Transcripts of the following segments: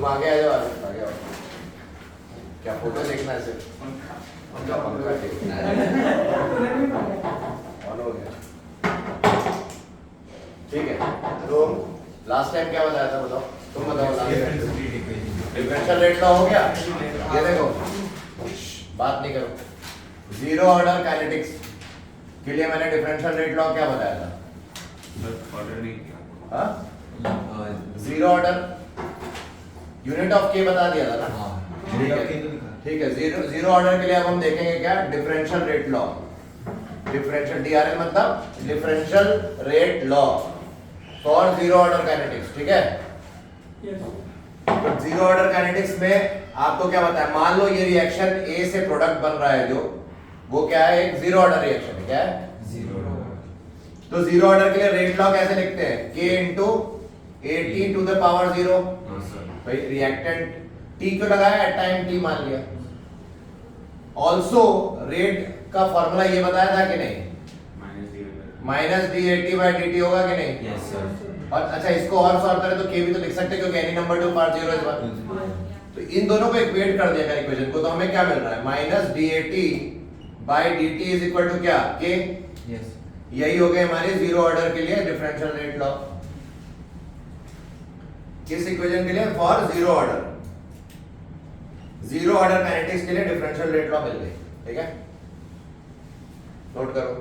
तुम आगे आ जाओ, आगे आओ। क्या फोटो देखना है सिर्फ? उनका पंखा देखना है। ऑन हो गया, ठीक है। तो लास्ट टाइम क्या बताया था, बताओ तुम बताओ। डिफरेंशियल रेट लॉ हो गया। ये देखो, बात नहीं करो। जीरो ऑर्डर काइनेटिक्स के लिए मैंने डिफरेंशियल रेट लॉ क्या बताया था? ऑर्डर नहीं किया। हाँ, जीरो ऑर्डर यूनिट ऑफ के बता दिया था ना। ठीक है, जीरो ऑर्डर के लिए अब हम देखेंगे क्या, differential rate law. Differential DRL मतलब differential rate law for zero order kinetics, ठीक है। तो जीरो ऑर्डर काइनेटिक्स में आपको क्या बताया, मान लो ये रिएक्शन ए से प्रोडक्ट बन रहा है, जो वो क्या है, एक जीरो ऑर्डर रिएक्शन है। क्या है? जीरो। तो जीरो ऑर्डर के लिए रेट लॉ कैसे लिखते हैं, k into 18 to the power 0। भाई रिएक्टेंट t क्यों लगाया, एट टाइम t मान लिया। ऑल्सो रेट का फॉर्मूला ये बताया था कि नहीं, माइनस dt बाई dt होगा कि नहीं? Yes sir. और अच्छा, इसको और सॉल्व करें तो k भी तो लिख सकते हैं, क्योंकि any number two power 0 is 1। तो इन दोनों को इक्वेट कर दिया इक्वेशन को, तो हमें क्या मिल रहा है, minus dat by dt is equal to क्या, k। यस। यही हो गए हमारे जीरो ऑर्डर के लिए डिफरेंशियल रेट लॉ। किस इक्वेशन के लिए, for zero order, zero order kinetics के लिए डिफरेंशियल रेट लॉ मिल गई, ठीक है। नोट करो।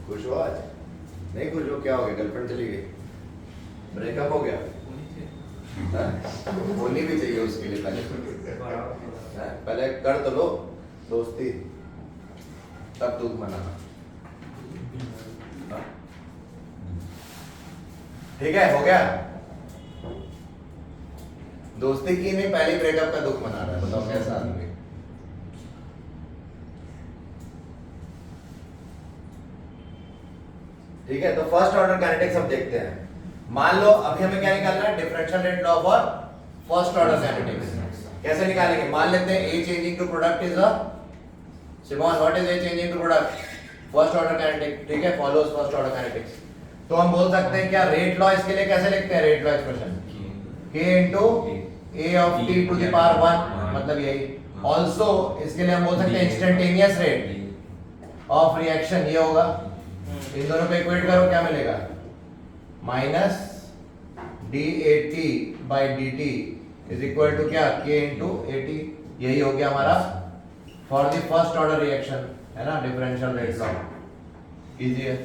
खुश हो आज? नहीं खुश हो, क्या हो गया, गर्लफ्रेंड चली गई, ब्रेकअप हो गया? होनी भी चाहिए उसके लिए पहले कर तो लो दोस्ती, तब दुख मनाना। ठीक है, हो गया। दोस्ती की नहीं, पहले ब्रेकअप का दुख मना रहा है, बताओ कैसा आदमी। ठीक है, तो फर्स्ट ऑर्डर काइनेटिक्स हम देखते हैं। मान लो अभी हमें क्या निकालना है, differential rate law for first order kinetics. कैसे निकालेंगे, मान लेते हैं A changing to product is a Simon, what is A changing to product, first order kinetics, ठीक है, फॉलोज फर्स्ट ऑर्डर काइनेटिक्स। तो हम बोल सकते हैं क्या, रेट लॉ इसके लिए कैसे लिखते हैं, rate law expression k into a of t to the power 1, मतलब यही। आल्सो इसके लिए हम बोल सकते हैं इंस्टेंटेनियस रेट ऑफ रिएक्शन, ये होगा। इन दोनों को इक्वेट करो, क्या मिलेगा, minus dat by dt is equal to क्या, k इंटू at। यही हो गया हमारा for the first order reaction, है ना, डिफरेंशियल रेट लॉ। इजी है,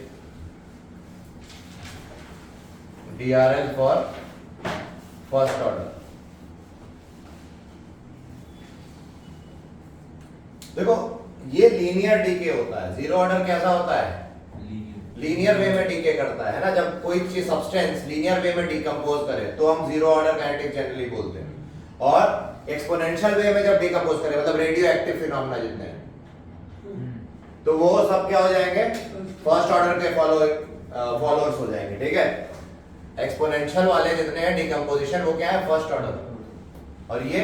DRL फॉर फर्स्ट ऑर्डर। देखो ये लीनियर डीके होता है, जीरो ऑर्डर कैसा होता है, लीनियर वे में डीके करता है ना। जब कोई चीज सब्सटेंस लीनियर वे में डिकम्पोज करे तो हम जीरो ऑर्डर काइनेटिक्स जनरली बोलते हैं। और एक्सपोनेंशियल वे में जब डिकम्पोज करे, मतलब रेडियो एक्टिव फिनोमेना जितने हैं, तो वो सब क्या हो जाएंगे, फर्स्ट ऑर्डर के फॉलोअर्स हो जाएंगे, ठीक है। एक्सपोनेंशियल वाले जितने हैं डिकम्पोजिशन, वो क्या है, फर्स्ट ऑर्डर। और ये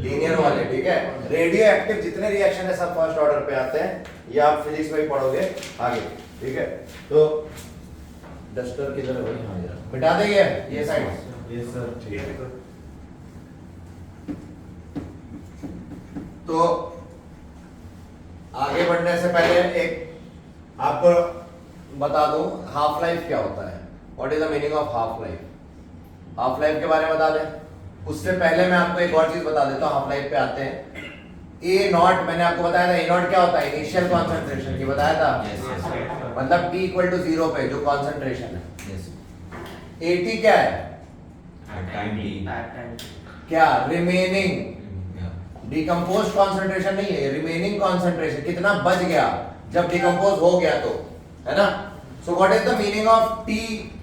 लीनियर वाले, ठीक है। रेडियो एक्टिव जितने रिएक्शन है सब फर्स्ट ऑर्डर पे आते हैं, ये आप फिजिक्स में ही पढ़ोगे आगे, ठीक है। तो डस्टर किधर है भाई, हाँ यार मिटा देंगे ये साइड। यस सर, ठीक है। तो आगे बढ़ने से पहले एक आपको बता दूं, हाफ लाइफ क्या होता है, what is the meaning of half life. Half life के बारे में बता दें, उससे पहले मैं आपको एक और चीज बता देता हूं। हाफ लाइफ पे आते हैं, ए नॉट मैंने आपको बताया था, ए नॉट क्या होता है, इनिशियल कॉन्सेंट्रेशन की बताया था, मतलब t इक्वल टू 0 पे जो कॉन्सेंट्रेशन है। यस। at क्या है, टाइम टी, क्या, रिमेनिंग डिकम्पोज कॉन्सेंट्रेशन नहीं है, रिमेनिंग कॉन्सेंट्रेशन, कितना बच गया जब डिकम्पोज हो गया तो, है ना। So what is the meaning of t,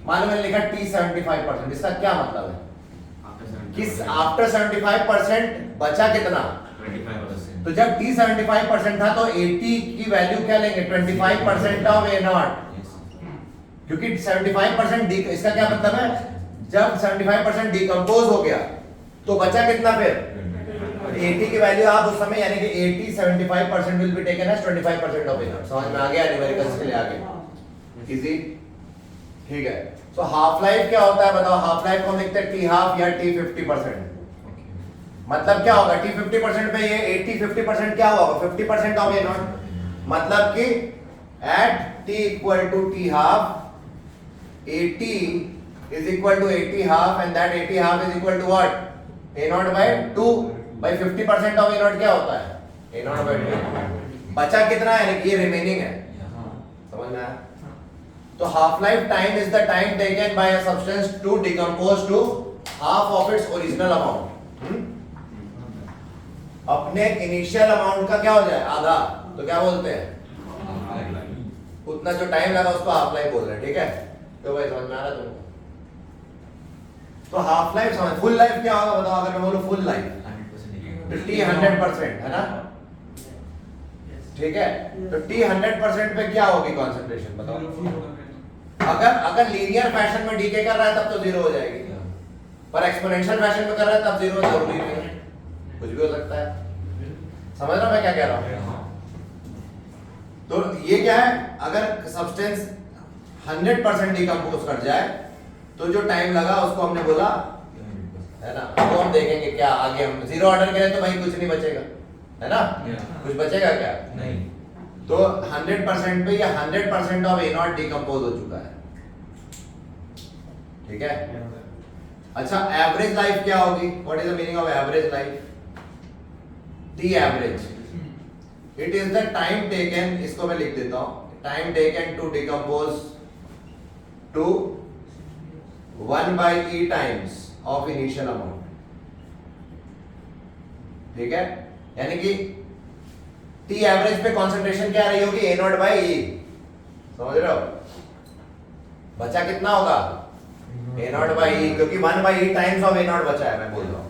मान लो मैंने लिखा t 75%, इसका क्या मतलब है, कि आफ्टर 75% बचा कितना। 25%. तो जब t 75% था तो 80 की वैल्यू क्या लेंगे 25% ऑफ a नॉट, क्योंकि 75% इसका क्या मतलब है जब 75% डिकम्पोज हो गया तो बचा कितना फिर 80 की वैल्यू आप उस समय यानी कि 80 75% will be taken as 25% of a naught. समझ में आ गया न्यूमेरिकल्स के लिए आगे इजी ठीक है। तो हाफ लाइफ क्या होता है बताओ, हाफ लाइफ को हम लिखते हैं t हाफ या t 50%। मतलब क्या होगा t 50% पे ये 80 50% क्या होगा 50% ऑफ a नॉट, मतलब कि at t equal to t half 80 is equal to 80 half and that 80 half is equal to what a naught by 2 by 50% of a naught क्या होता है a naught by 2। बचा कितना है यानी कि ये रिमेनिंग है, समझ में आया। तो half life time is the time taken by a substance to decompose to half of its original amount. अपने इनिशियल अमाउंट का क्या हो जाए आधा, तो क्या बोलते हैं उतना जो टाइम लगा उसको हाफ लाइफ बोल रहे हैं, ठीक है। तो भाई समझ में आ रहा है तुमको। तो हाफ लाइफ समझ, फुल लाइफ क्या होगा बताओ, अगर मैं बोलूं फुल लाइफ 100% है ना, ठीक है। तो t 100% पे क्या होगी कंसंट्रेशन बताओ। अगर लीनियर फैशन में डीके कर रहा है तब तो जीरो हो जाएगी, पर एक्सपोनेंशियल फैशन में कर रहा है तब जीरो जरूरी नहीं है, कुछ भी हो सकता है। समझ रहा मैं क्या कह रहा हूं। तो ये क्या है, अगर सब्सटेंस 100% डिकम्पोज कर जाए तो जो टाइम लगा उसको हमने बोला है ना, तो हम देखेंगे क्या आगे। हम जीरो ऑर्डर करें तो भाई कुछ नहीं बचेगा है ना, कुछ बचेगा क्या नहीं। तो 100% पे या 100% ऑफ ए नॉट डिकम्पोज हो चुका है, ठीक है। अच्छा एवरेज लाइफ क्या होगी, what is the meaning of average life, T average it is the time taken, इसको मैं लिख देता हूं, time taken to decompose to 1/e times of initial amount, ठीक है। यानी कि टी एवरेज पे कंसंट्रेशन क्या रही होगी ए नॉट बाई ई, समझ रहे हो। बचा कितना होगा ए नॉट बाई ई, क्योंकि 1/e times of A not बचा है, मैं बोल रहा हूं,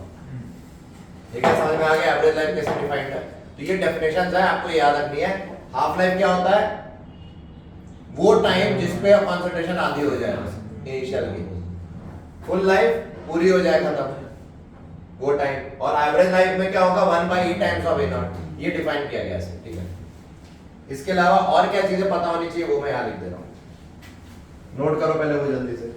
ठीक है। समझ में आ गया एवरेज लाइफ कैसे डिफाइंड है। तो ये डेफिनेशंस है, आपको याद रखनी है। हाफ लाइफ क्या होता है, वो टाइम जिस पे कंसंट्रेशन आधी हो जाए इनिशियल की, फुल लाइफ पूरी हो जाए खत्म वो टाइम, और एवरेज लाइफ में क्या होगा 1/e times of A not, ये डिफाइन किया गया है, ठीक है। इसके अलावा और क्या चीजें पता होनी चाहिए वो मैं यहां लिख दे रहा हूं, नोट करो पहले वो जल्दी से।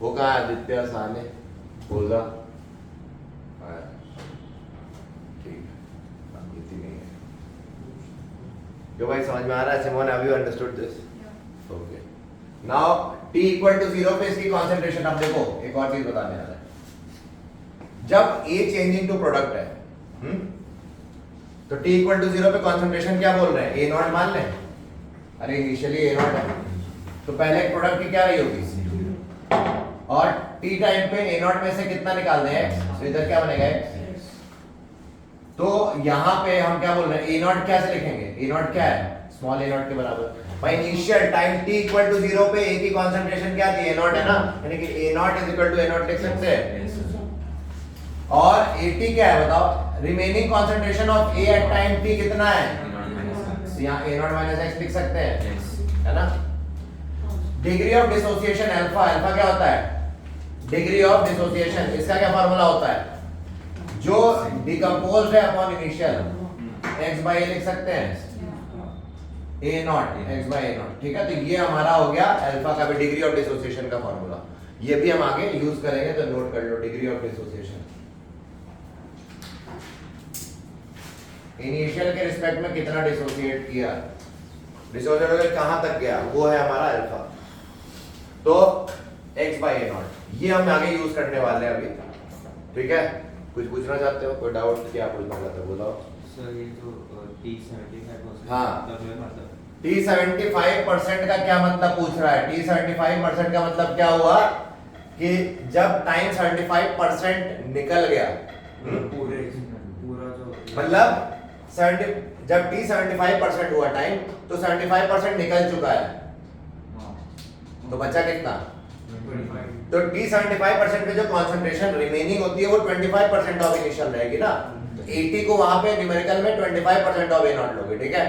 वो कहा आदित्य साने बोला ठीक नहीं है, जो भाई समझ में आ रहा है Simon, have you understood this, okay. Now t equal to 0 पे इसकी कंसंट्रेशन, अब देखो एक और चीज बताने आ रहा है। जब a चेंजिंग टू प्रोडक्ट है तो t इक्वल टू 0 पे कंसंट्रेशन क्या बोल रहे हैं a नॉट मान लें, अरे इनिशियली a नॉट है तो पहले एक प्रोडक्ट की क्या रही होगी, और t टाइम पे a नॉट में से कितना निकाल दें x, तो इधर क्या बनेगा x। तो यहां पे हम क्या बोल रहे हैं a नॉट क्या से लिखेंगे, a नॉट क्या है स्मॉल a नॉट के बराबर। भाई initial time t equal to 0 पे a की कंसंट्रेशन क्या थी a नॉट है ना, यानी कि a naught is equal to a naught लिख सकते हैं। और at क्या है बताओ, remaining concentration of a at time t कितना है, यहां a नॉट माइनस x लिख सकते हैं, है ना। Degree of dissociation alpha, alpha क्या होता है डिग्री ऑफ डिसोसिएशन, इसका क्या फार्मूला होता है, जो डिकम्पोज्ड है upon initial x by a लिख सकते हैं a not x by a not, ठीक है। तो ये हमारा हो गया अल्फा का भी डिग्री ऑफ डिसोसिएशन का फार्मूला, ये भी हम आगे यूज करेंगे, तो नोट कर लो डिग्री ऑफ डिसोसिएशन। इनिशियल के रिस्पेक्ट में कितना डिसोसिएट किया, डिसोसिएट कहां तक गया, वो है हमारा अल्फा। तो x बाई a नॉट ये हम आगे यूज करने वाले हैं अभी, ठीक है। कुछ पूछना चाहते हो, कोई डाउट, क्या पूछना चाहते हो बोलो सर। ये जो t75% हाँ। मतलब t 75% का क्या मतलब पूछ रहा है, t 75% का मतलब क्या हुआ कि जब टाइम 75% निकल गया, पूरा जो मतलब 70 जब t 75% हुआ टाइम तो 75% निकल चुका है, तो बचा कितना? तो t 75% पे जो कॉन्सेंट्रेशन रिमेनिंग होती है वो 25% ऑफ इनिशियल रहेगी ना, तो 80 को वहां पे न्यूमेरिकल में 25% ऑफ ए नॉट लोगे, ठीक है?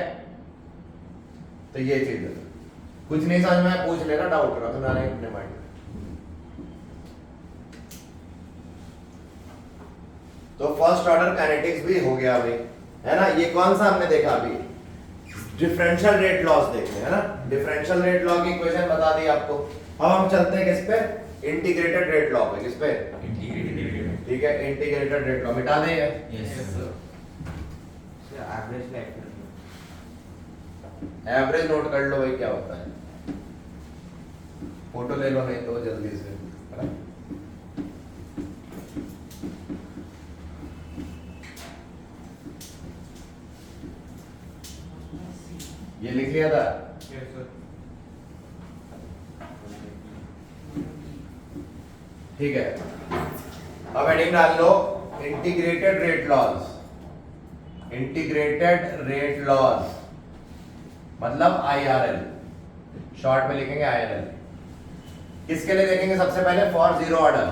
तो ये चीज है, कुछ नहीं समझ में पूछ लेना, डाउट करो तो ना अपने माइंड। तो फर्स्ट ऑर्डर काइनेटिक्स भी हो गया अभी, है ना? ये कौन सा हमने देखा अभी? डिफरेंशियल रेट लॉस देखे, है ना? डिफरेंशियल रेट लॉ की इक्वेशन बता दी आपको। अब हम चलते हैं किस पे? इंटीग्रेटेड रेट लॉ पे। किस पे? ठीक है, इंटीग्रेटेड रेट लॉ मिटा देंगे। एवरेज लाइफ एवरेज नोट कर लो भाई, क्या होता है? फोटो ले लो नहीं तो जल्दी से, है ना? ये लिख लिया था? ठीक है, अब हेडिंग डाल लो integrated rate laws. Integrated rate laws मतलब IRL, शॉर्ट में लिखेंगे IRL। किसके लिए देखेंगे? सबसे पहले for zero order,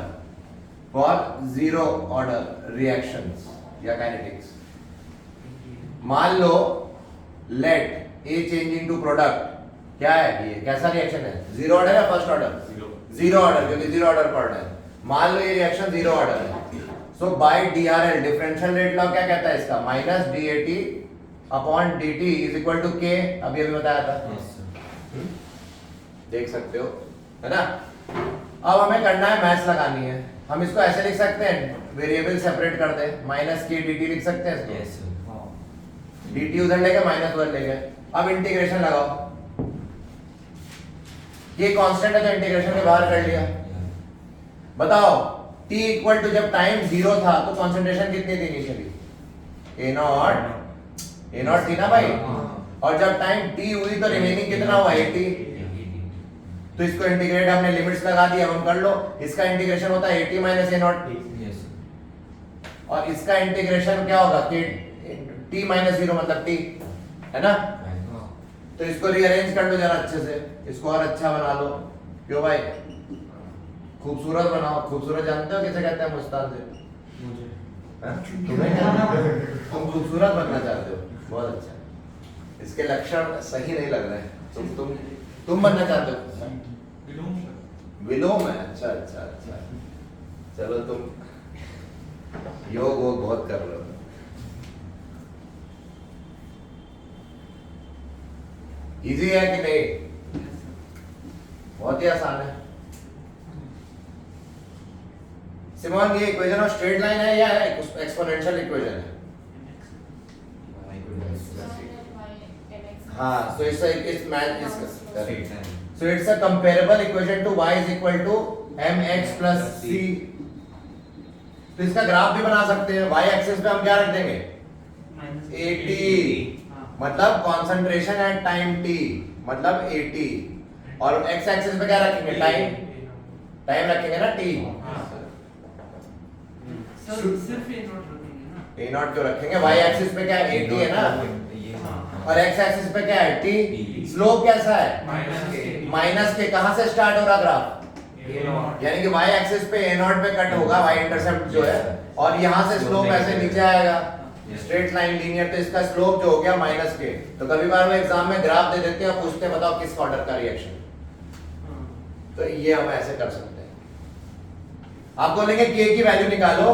for zero order reactions या काइनेटिक्स। मान लो let A changing to product, क्या है ये? कैसा रिएक्शन है? जीरो ऑर्डर या फर्स्ट ऑर्डर? जीरो ऑर्डर, क्योंकि जीरो ऑर्डर पढ़ रहे हैं। मान लो ये रिएक्शन जीरो ऑर्डर है, सो bye DRL differential rate law क्या कहता है इसका? Minus DAT upon DT is equal to K, अभी बताया था, देख सकते हो, है ना? अब हमें करना है, मैथ्स लगानी है। हम इसको ऐसे लिख सकते हैं, वेरिएबल सेपरेट कर दे, माइनस K DT लिख सकते हैं इसको। DT उधर ले गए, माइनस उधर ले गए। अब इंटीग्रेशन लगाओ, ये कांस्टेंट है तो इंटीग्रेशन के बाहर कर लिया। बताओ t इक्वल टू जब टाइम जीरो था तो कंसंट्रेशन कितनी थी इनिशियली? ए नॉट थी ना भाई, और जब टाइम t हुई तो रिमेनिंग कितना हुआ? 80। तो इसको इंटीग्रेट हमने लिमिट्स लगा दी, अब हम कर लो। इसका इंटीग्रेशन होता है 80 माइनस ए नॉट, और इसका इंटीग्रेशन क्या होगा? t माइनस जीरो मतलब t, है ना? तो इसको रीअरेंज कर लो जरा अच्छे से, इसको और अच्छा बना लो। क्यों भाई? खूबसूरत बनाओ। खूबसूरत जानते हो किसे कहते हैं? मुस्तान से। मुझे तुम्हें क्या? तुम खूबसूरत बनना चाहते हो, बहुत अच्छा। इसके लक्षण सही नहीं लग रहे हैं। तुम बनना चाहते हो? विलोम है? अच्छा अच्छा अच्छा, चलो तुम योग वो बहुत कर रहे हो। इजी है कि नहीं? बहुत ही आसान है। सिमोन, ये इक्वेशन ऑफ स्ट्रेट लाइन है या एक्सपोनेंशियल इक्वेशन है? हाँ, so it's a comparable equation to y is equal to mx plus c। तो इसका ग्राफ भी बना सकते हैं। y एक्सिस पे हम क्या रख देंगे? 80, मतलब कॉन्सेंट्रेशन एट टाइम t, मतलब 80, और x एक्सिस पे क्या रखेंगे? टाइम रखेंगे ना, t। सिर्फ ए नॉट रखेंगे ना? ए नॉट क्यों रखेंगे? y एक्सिस पे क्या है? 80 है ना, और x एक्सिस पे क्या है? t। स्लोप कैसा है? माइनस के। कहां से स्टार्ट हो रहा ग्राफ? यानी कि y एक्सिस पे a नॉट पे कट होगा, y इंटरसेप्ट जो है, और यहां से स्लोप ऐसे नीचे आएगा, स्ट्रेट लाइन लीनियर। तो इसका स्लोप जो हो गया माइनस के। तो कभी बार वो एग्जाम में ग्राफ दे देते हैं और पूछते हैं बताओ किस ऑर्डर का रिएक्शन। तो ये हम ऐसे कर सकते हैं। आप बोलेंगे k की वैल्यू निकालो,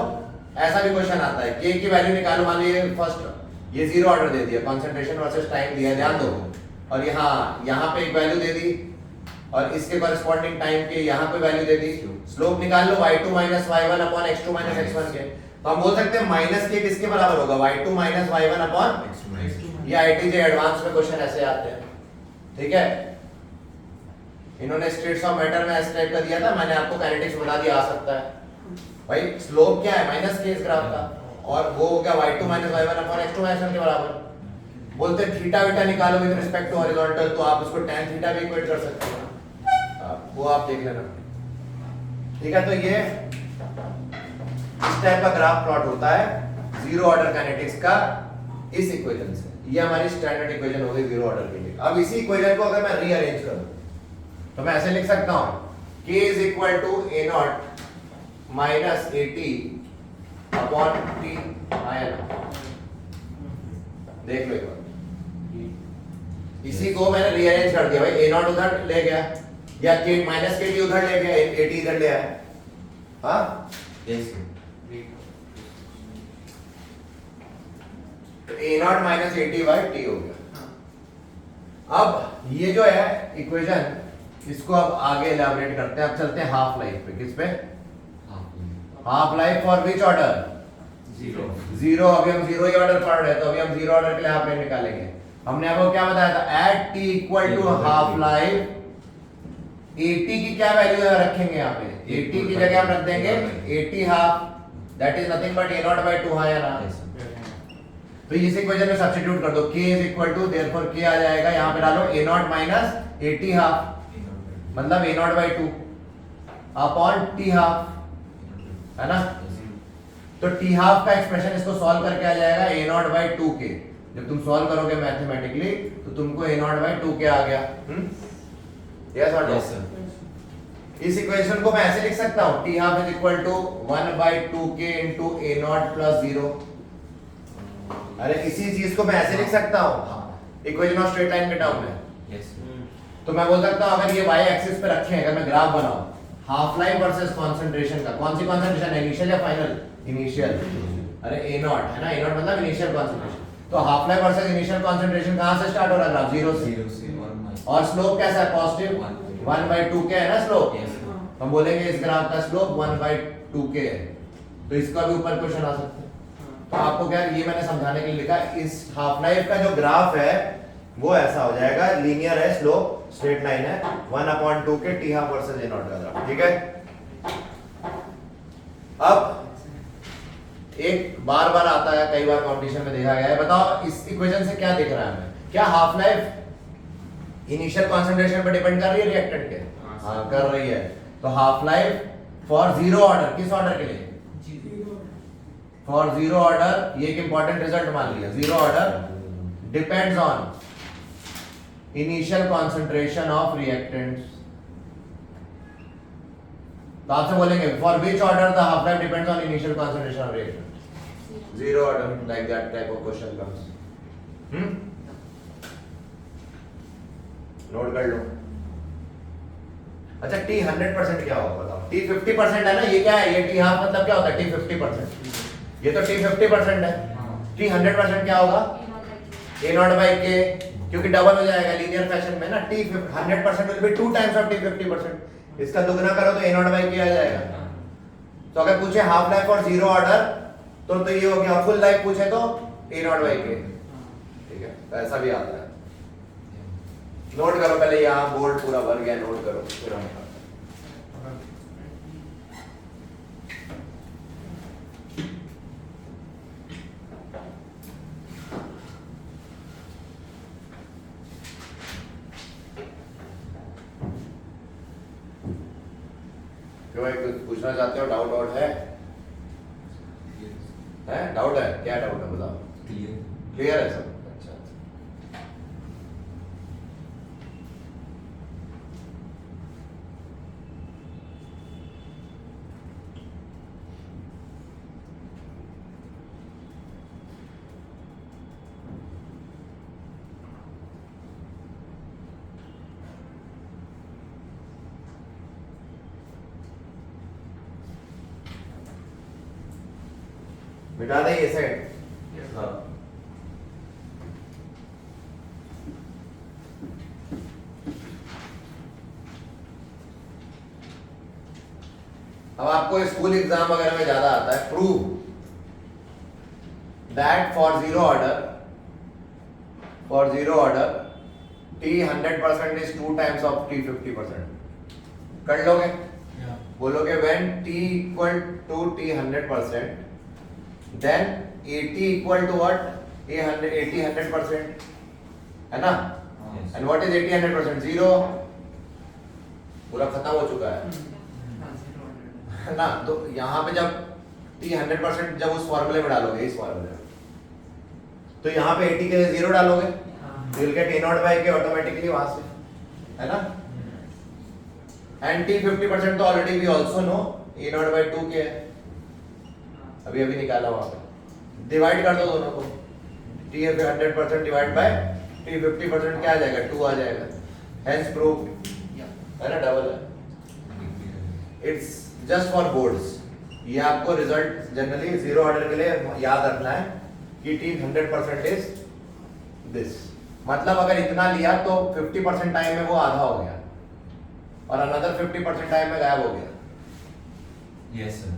ऐसा भी क्वेश्चन आता है, k की वैल्यू निकालो। मान लीजिए फर्स्ट ये जीरो ऑर्डर दे दिया, कंसंट्रेशन वर्सेस टाइम दिया, ध्यान दो, और यहाँ पे एक वैल्यू दे दी, और इसके कॉरेस्पॉन्डिंग टाइम के यहाँ पे वैल्यू दे दी। स्लोप निकाल लो y2 minus y1 upon x2 minus x1 के। तो हम बोल सकते हैं माइनस के किसके बराबर होगा? y2 माइनस y1 अपॉन, ये IIT एडवांस में क्वेश्चन ऐसे आते हैं, ठीक है? इन्होंने स्टेट्स ऑफ मैटर में इस टाइप का दिया था, मैंने आपको काइनेटिक्स बता दिया, आ सकता है भाई। स्लोप क्या है? माइनस के इस ग्राफ का, और वो हो गया y2 minus y1 upon x2 minus x1 के बराबर। बोलते हैं थीटा बीटा निकालो विद रिस्पेक्ट टू हॉरिजॉन्टल, तो आप उसको tan थीटा भी इक्वेट कर सकते हो, वो आप देख लेना, ठीक है, तो ये इस टाइप का ग्राफ प्लॉट होता है जीरो ऑर्डर काइनेटिक्स का इस इक्वेशन से। ये हमारी स्टैंडर्ड इक्वेशन हो गई जीरो ऑर्डर के लिए। अब इसी इक्वेशन को अगर मैं रीअरेंज करूं तो मैं ऐसे लिख सकता हूं k is equal to a naught minus at upon t आयन। देख लो एक बार, इसी को मैंने रीअरेंज कर दिया भाई, a नॉट उधर ले गया या k माइनस kt उधर ले गया, at इधर ले आया। हाँ यस तो a naught minus at by t हो गया। अब ये जो है इक्वेशन, इसको अब आगे एलैबोरेट करते हैं। अब चलते हैं हाफ लाइफ पे। किस पे? Half life for which order? Zero zero. अभी हम जीरो ही ऑर्डर पढ़ रहे हैं, तो अभी हम जीरो ऑर्डर के लिए हाफ लाइफ निकालेंगे। हमने आपको क्या बताया था? At t equal to half life at की क्या वैल्यू रखेंगे यहाँ पे? at की जगह हम रख देंगे at half, that is nothing but a naught by 2 है ना। तो इस इक्वेशन में सब्स्टिट्यूट कर दो, k is equal to, therefore k आ जाएगा यहाँ पे डालो a naught minus at half, मतलब a naught by 2 upon t half, है ना। तो t हाफ का एक्सप्रेशन इसको सॉल्व करके आ जाएगा a नॉट बाई 2k। जब तुम सॉल्व करोगे मैथमेटिकली तो तुमको a नॉट बाई 2k आ गया। यस और नो? इस इक्वेशन को मैं ऐसे लिख सकता हूँ, t half is equal to 1 by 2k into a naught plus 0। अरे इसी चीज को मैं ऐसे लिख सकता हूँ इक्वेशन ऑफ स्ट्रेट लाइन के टर्म में। यस तो मैं बोल सकता हूँ अगर ये y एक्सिस पे रखे, अगर मैं ग्राफ बनाऊं हाफ लाइफ वर्सेस कंसंट्रेशन का, कौन सी कंसंट्रेशन है, इनिशियल या फाइनल? इनिशियल। अरे a नॉट है ना, a नॉट मतलब इनिशियल कंसंट्रेशन। तो half life versus initial concentration कहां से स्टार्ट हो रहा है ग्राफ? जीरो से। और स्लोप कैसा है? पॉजिटिव 1 बाई 2k है ना स्लोप। हम बोलेंगे इस ग्राफ का स्लोप 1 बाई 2k है, तो इसका भी ऊपर क्वेश्चन आ सकता है। तो आपको क्या, ये मैंने समझाने के लिए लिखा, इस हाफ लाइफ का जो ग्राफ है वो ऐसा हो जाएगा, लीनियर है, स्लोप स्ट्रेट लाइन है, 1/2k t half versus a not का ग्राफ। ठीक है। अब एक बार बार आता है, कई बार कंपटीशन में देखा गया है, बताओ इस इक्वेशन से क्या दिख रहा है हमें? क्या हाफ लाइफ इनिशियल कंसंट्रेशन पर डिपेंड कर रही है रिएक्टेंट के? हाँ कर रही है। तो half life for zero order, किस ऑर्डर के लिए? फॉर जीरो ऑर्डर, ये एक इंपॉर्टेंट रिजल्ट मान लिया, zero order depends on initial concentration of reactants. तो आपसे बोलेंगे for which order the half life depends on initial concentration of reactant? Zero order, like that type of question comes. Note कर लो। अच्छा t 100% क्या होगा बताओ? t 50% है ना, ये क्या है? ये t हाफ मतलब क्या होता है? t 50%। ये तो t 50% है। t 100% क्या होगा? a नॉट बाई k, क्योंकि डबल हो जाएगा लीनियर फैशन में ना। t 100% will be 2 times of t 50%। इसका दुगना करो तो a नॉट बाई k आ जाएगा। तो अगर पूछे हाफ लाइफ और जीरो ऑर्डर तो ये हो गया। फुल लाइफ पूछे तो a नॉट बाई k। ठीक है, तो ऐसा भी आता है। नोट करो पहले, यहाँ बोर्ड पूरा भर गया, नोट करो फिर हम क्यों भाई कुछ पूछना चाहते हो? डाउट आउट है? डाउट है? क्या डाउट है बताओ? क्लियर है सब? अच्छा। मिटा दे ये सेट। हाँ अब आपको स्कूल एग्जाम वगैरह में ज्यादा आता है, prove that for zero order t 100% is 2 times of t 50%। कर लोगे? बोलोगे when t equal to t 100% then at equal to what? 100% है ना? and what is 80 100%? 0। पूरा खत्म हो चुका है। है ना, तो यहाँ पे जब t 100% जब उस फॉर्मूले में डालोगे, इस फॉर्मूले में, तो यहाँ पे 80 के लिए 0 डालोगे, you will get a naught by k automatically वहां से, है ना। एंड t 50% तो already we also know a naught by 2 k है, अभी निकाला वहां पे, डिवाइड कर दो दोनों को, t 100% डिवाइड बाय t 50% क्या आ जाएगा, 2 आ जाएगा, हेंस प्रूव, है ना, डबल है। इट्स जस्ट फॉर बोर्ड्स, ये आपको रिजल्ट जनरली जीरो ऑर्डर के लिए याद रखना है कि t 100% इज दिस, मतलब अगर इतना लिया तो 50% टाइम में वो आधा हो गया और अनदर 50% टाइम में गायब हो गया। Yes, sir.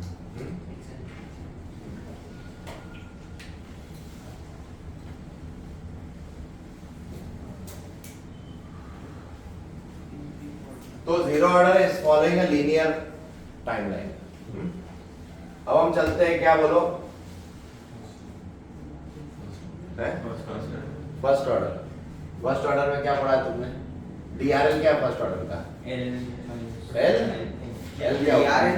तो zero order is following a linear timeline. अब हम चलते हैं, क्या बोलो, फर्स्ट ऑर्डर। फर्स्ट ऑर्डर में क्या पढ़ा है तुमने, डीआरएल क्या है फर्स्ट ऑर्डर का, एल क्या होता है?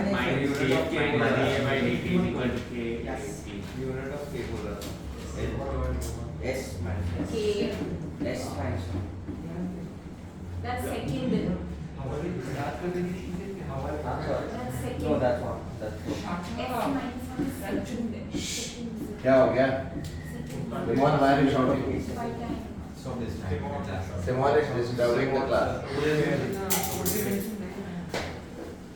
That's second. That's second. No, that's one. That's two. S minus one is second. क्या हो गया, Simon why are you shouting? By time. So this time. That's one. Simon is disturbing the class.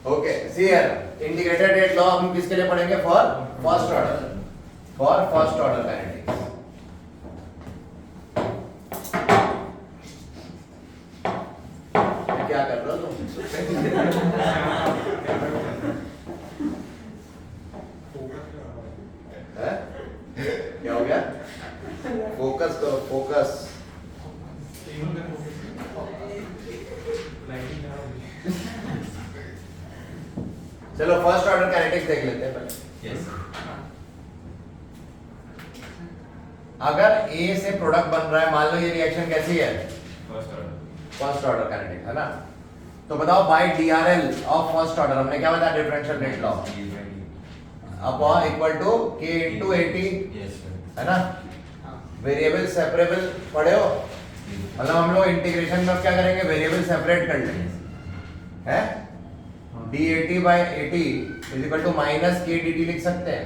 Okay, see here, integrated rate law हम किसके लिए पढ़ेंगे, for first order, for first order kinetics. क्या कर रहे हो तुम? हैं? क्या हो गया, फोकस करो, फोकस। चलो फर्स्ट ऑर्डर काइनेटिक्स देख लेते हैं पहले। Yes. अगर A से प्रोडक्ट बन रहा है, मान लो ये रिएक्शन कैसी है, first order, first order kinetics, है ना। तो बताओ by DRL of first order हमने क्या बताया, differential rate law upon equal to k into 80, Yes, sir. है ना। वेरिएबल सेपरेबल पढ़े हो, मतलब हम लोग इंटीग्रेशन में क्या करेंगे, वेरिएबल सेपरेट कर लेंगे, है। d80 by 80 is equal to minus k dt लिख सकते हैं,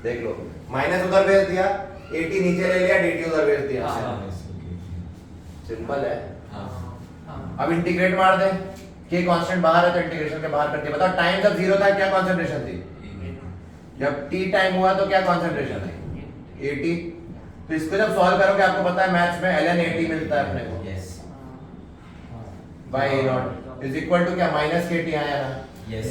देख लो, माइनस उधर भेज दिया, 80 नीचे ले लिया, dt उधर भेज दिया, सिंपल है। हाँ. अब इंटीग्रेट मार दे, k कांस्टेंट बाहर है तो इंटीग्रेशन के बाहर करते हैं। बताओ टाइम जब जीरो था क्या कंसंट्रेशन थी, जब t टाइम हुआ तो क्या कंसंट्रेशन है, 80। तो इसको जब सॉल्व करोगे आपको पता है मैथ्स में ln 80 मिलता है अपने को, Yes. By a naught is equal to क्या, माइनस kt आया ना। Yes.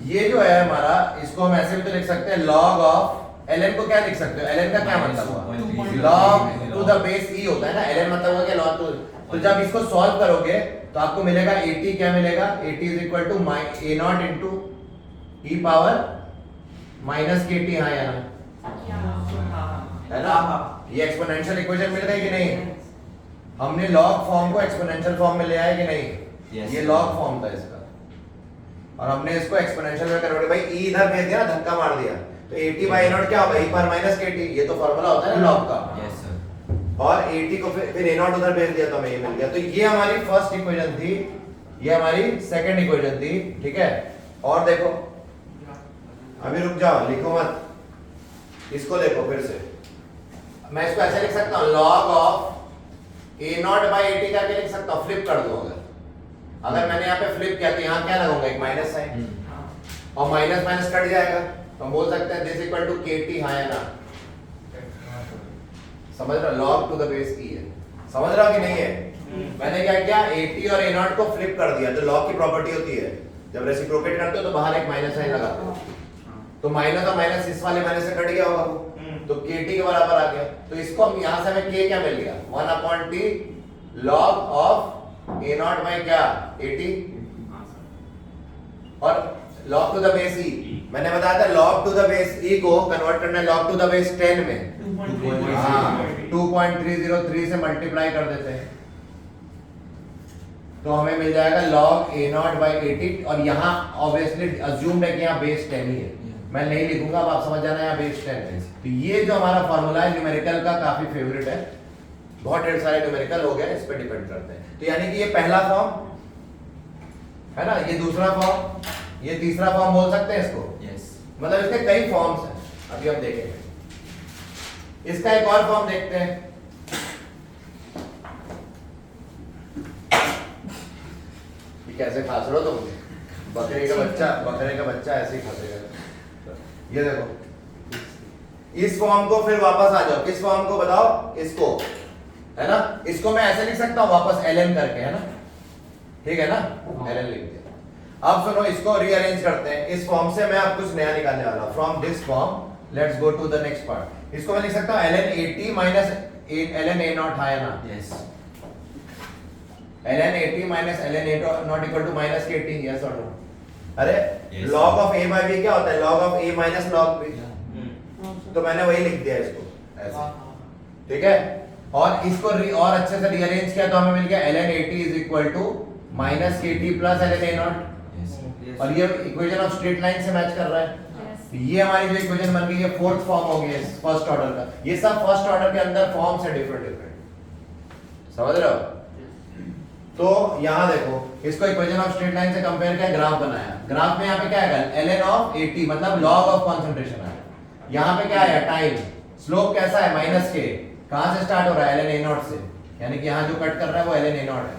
ये जो है हमारा, इसको हम ऐसे भी तो लिख सकते हैं, log ऑफ ln को क्या लिख सकते हो, ln का क्या मतलब हुआ, log to the base e होता है ना, ln मतलब हुआ क्या, log टू। तो जब इसको सॉल्व करोगे तो आपको मिलेगा 80, क्या मिलेगा, 80 is equal to a naught into e power minus kt, हाँ या ना, है ना। ये एक्सपोनेंशियल इक्वेशन मिल गई कि नहीं, हमने log फॉर्म को एक्सपोनेंशियल फॉर्म में ले आए कि नहीं, Yes. ये log फॉर्म था इसका, और हमने इसको एक्सपोनेंशियल में कन्वर्ट, भाई e इधर भेज दिया, धक्का मार दिया, तो 80 बाय a नॉट क्या होगा, e पावर माइनस kt, ये तो फार्मूला होता है ना log का। Yes, sir. और 80 को फिर a नॉट उधर भेज दिया तो हमें ये मिल गया। तो ये हमारी फर्स्ट इक्वेशन थी, ये हमारी सेकंड इक्वेशन थी, ठीक है। और देखो, अभी रुक जाओ, लिखो मत, इसको देखो फिर से, मैं इसको ऐसे लिख सकता हूँ, log of a naught by 80 करके लिख सकता हूँ, फ्लिप कर दो। अगर मैंने यहाँ पे फ्लिप किया तो यहाँ क्या लगाऊंगा, एक माइनस साइन, और माइनस माइनस कट जाएगा, तो हम बोल सकते हैं दिस इक्वल टू kt, हाँ या ना, समझ रहे हो, log to the base e है, समझ रहा हो कि नहीं है। मैंने क्या किया, 80 और a नॉट को फ्लिप कर दिया, तो log की प्रॉपर्टी होती है जब रेसिप्रोकेट करते हो तो बाहर एक माइनस साइन लगाते हो, तो माइनस और माइनस इस वाले माइनस से कट गया होगा वो, तो kt के बराबर आ गया। तो इसको हम यहाँ से हमें k क्या मिल गया, 1/t log of a naught by क्या, 80, और log to the base e, मैंने बताया था log to the base e को कन्वर्ट करना है log टू द बेस 10 में, 2303 से मल्टीप्लाई कर देते हैं, तो हमें मिल जाएगा log a0/80 और यहाँ ऑब्वियसली अज्यूम्ड है कि यहाँ बेस 10 ही है, मैं नहीं लिखूंगा, अब आप समझ जाना यहाँ बेस 10 है। तो ये जो हमारा फॉर्मूला है न्यूमेरिकल का काफी फेवरेट है, बहुत ढेर सारे न्यूमेरिकल हो गए, इस पे डिपेंड करते हैं। तो यानी कि ये पहला फॉर्म है ना, ये दूसरा फॉर्म, ये तीसरा फॉर्म बोल सकते हैं इसको, Yes. मतलब इसके कई फॉर्म्स हैं, अभी हम देखेंगे। इसका एक और फॉर्म देखते हैं, ये कैसे खास रहे हो तुम, बकरे का बच्चा ऐसे ही खासेगा। ये देखो, इस फॉर्म को फिर वापस आ जाओ, किस फॉर्म को बताओ, इसको, है ना, इसको मैं ऐसे लिख सकता हूं वापस ln करके, है ना, ठीक है ना, ln लिख दिया। अब सुनो, इसको रीअरेंज करते हैं, इस फॉर्म से मैं अब कुछ नया निकालने वाला हूं, from this form let's go to the next part. इसको मैं लिख सकता हूं ln 80 माइनस ln a0 है ना, Yes. ln 80 minus ln a0 equal to minus K 80, yes और नो? अरे Yes. log of a by b क्या होता है, log of a minus log b, Yeah. तो मैंने वही लिख दिया इसको ऐसे, ठीक है। और इसको और अच्छे से रीअरेंज किया तो हमें मिल गया ln 80 is equal to minus के T plus ln a0, Yes. और ये इक्वेशन ऑफ स्ट्रेट लाइन से मैच कर रहा है। Yes. ये हमारी जो इक्वेशन बन गई, ये फोर्थ फॉर्म हो गई फर्स्ट ऑर्डर का। ये सब फर्स्ट ऑर्डर के अंदर फॉर्म्स है डिफरेंट डिफरेंट, समझ रहे हो? तो यहाँ देखो, इसको इक्वेशन ऑफ स्ट्रेट लाइन से कंपेयर किया, ग्राफ बनाया, ग्राफ में यहाँ पे क्या आएगा, ln ऑफ 80 मतलब log ऑफ कंसंट्रेशन है। यहाँ पे क्या आया, टाइम, स्लोप कैसा है, माइनस के, कहाँ से स्टार्ट हो रहा है, ln a0 से, यानी कि यहाँ जो कट कर रहा है वो ln a0 है।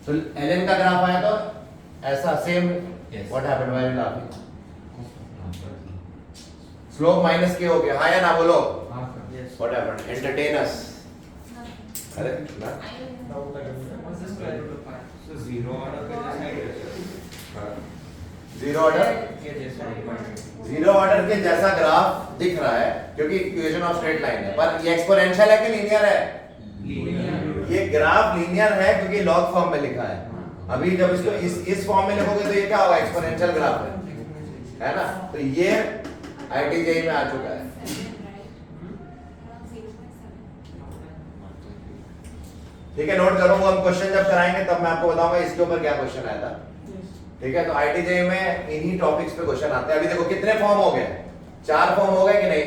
तो ln का ग्राफ आया तो ऐसा same, Yes. What happened while laughing, slope minus के हो गया, हाँ या ना बोलो, Yes. व्हाट हैपेंड, एंटरटेन अस, अरे ना, What's the square root of pi? So zero order पे जैसा ही है। जीरो ऑर्डर, जीरो ऑर्डर के जैसा ग्राफ दिख रहा है क्योंकि इक्वेशन ऑफ स्ट्रेट लाइन है, पर ये एक्सपोनेंशियल है कि लीनियर है? Linear. ये ग्राफ लीनियर है क्योंकि लॉग फॉर्म में लिखा है। अभी जब इसको इस फॉर्म में लिखोगे तो ये क्या होगा, एक्सपोनेंशियल ग्राफ है ना। तो ये IIT-JEE में आ चुका है। ठीक है, नोट करो, वो हम क्वेश्चन जब कराएंगे तब मैं आपको बताऊंगा इसके ऊपर क्या क्वेश्चन आया था। ठीक है, तो IIT-JEE में इन्हीं टॉपिक्स पे क्वेश्चन आते हैं। अभी देखो कितने फॉर्म हो गए, 4 फॉर्म हो गए कि नहीं?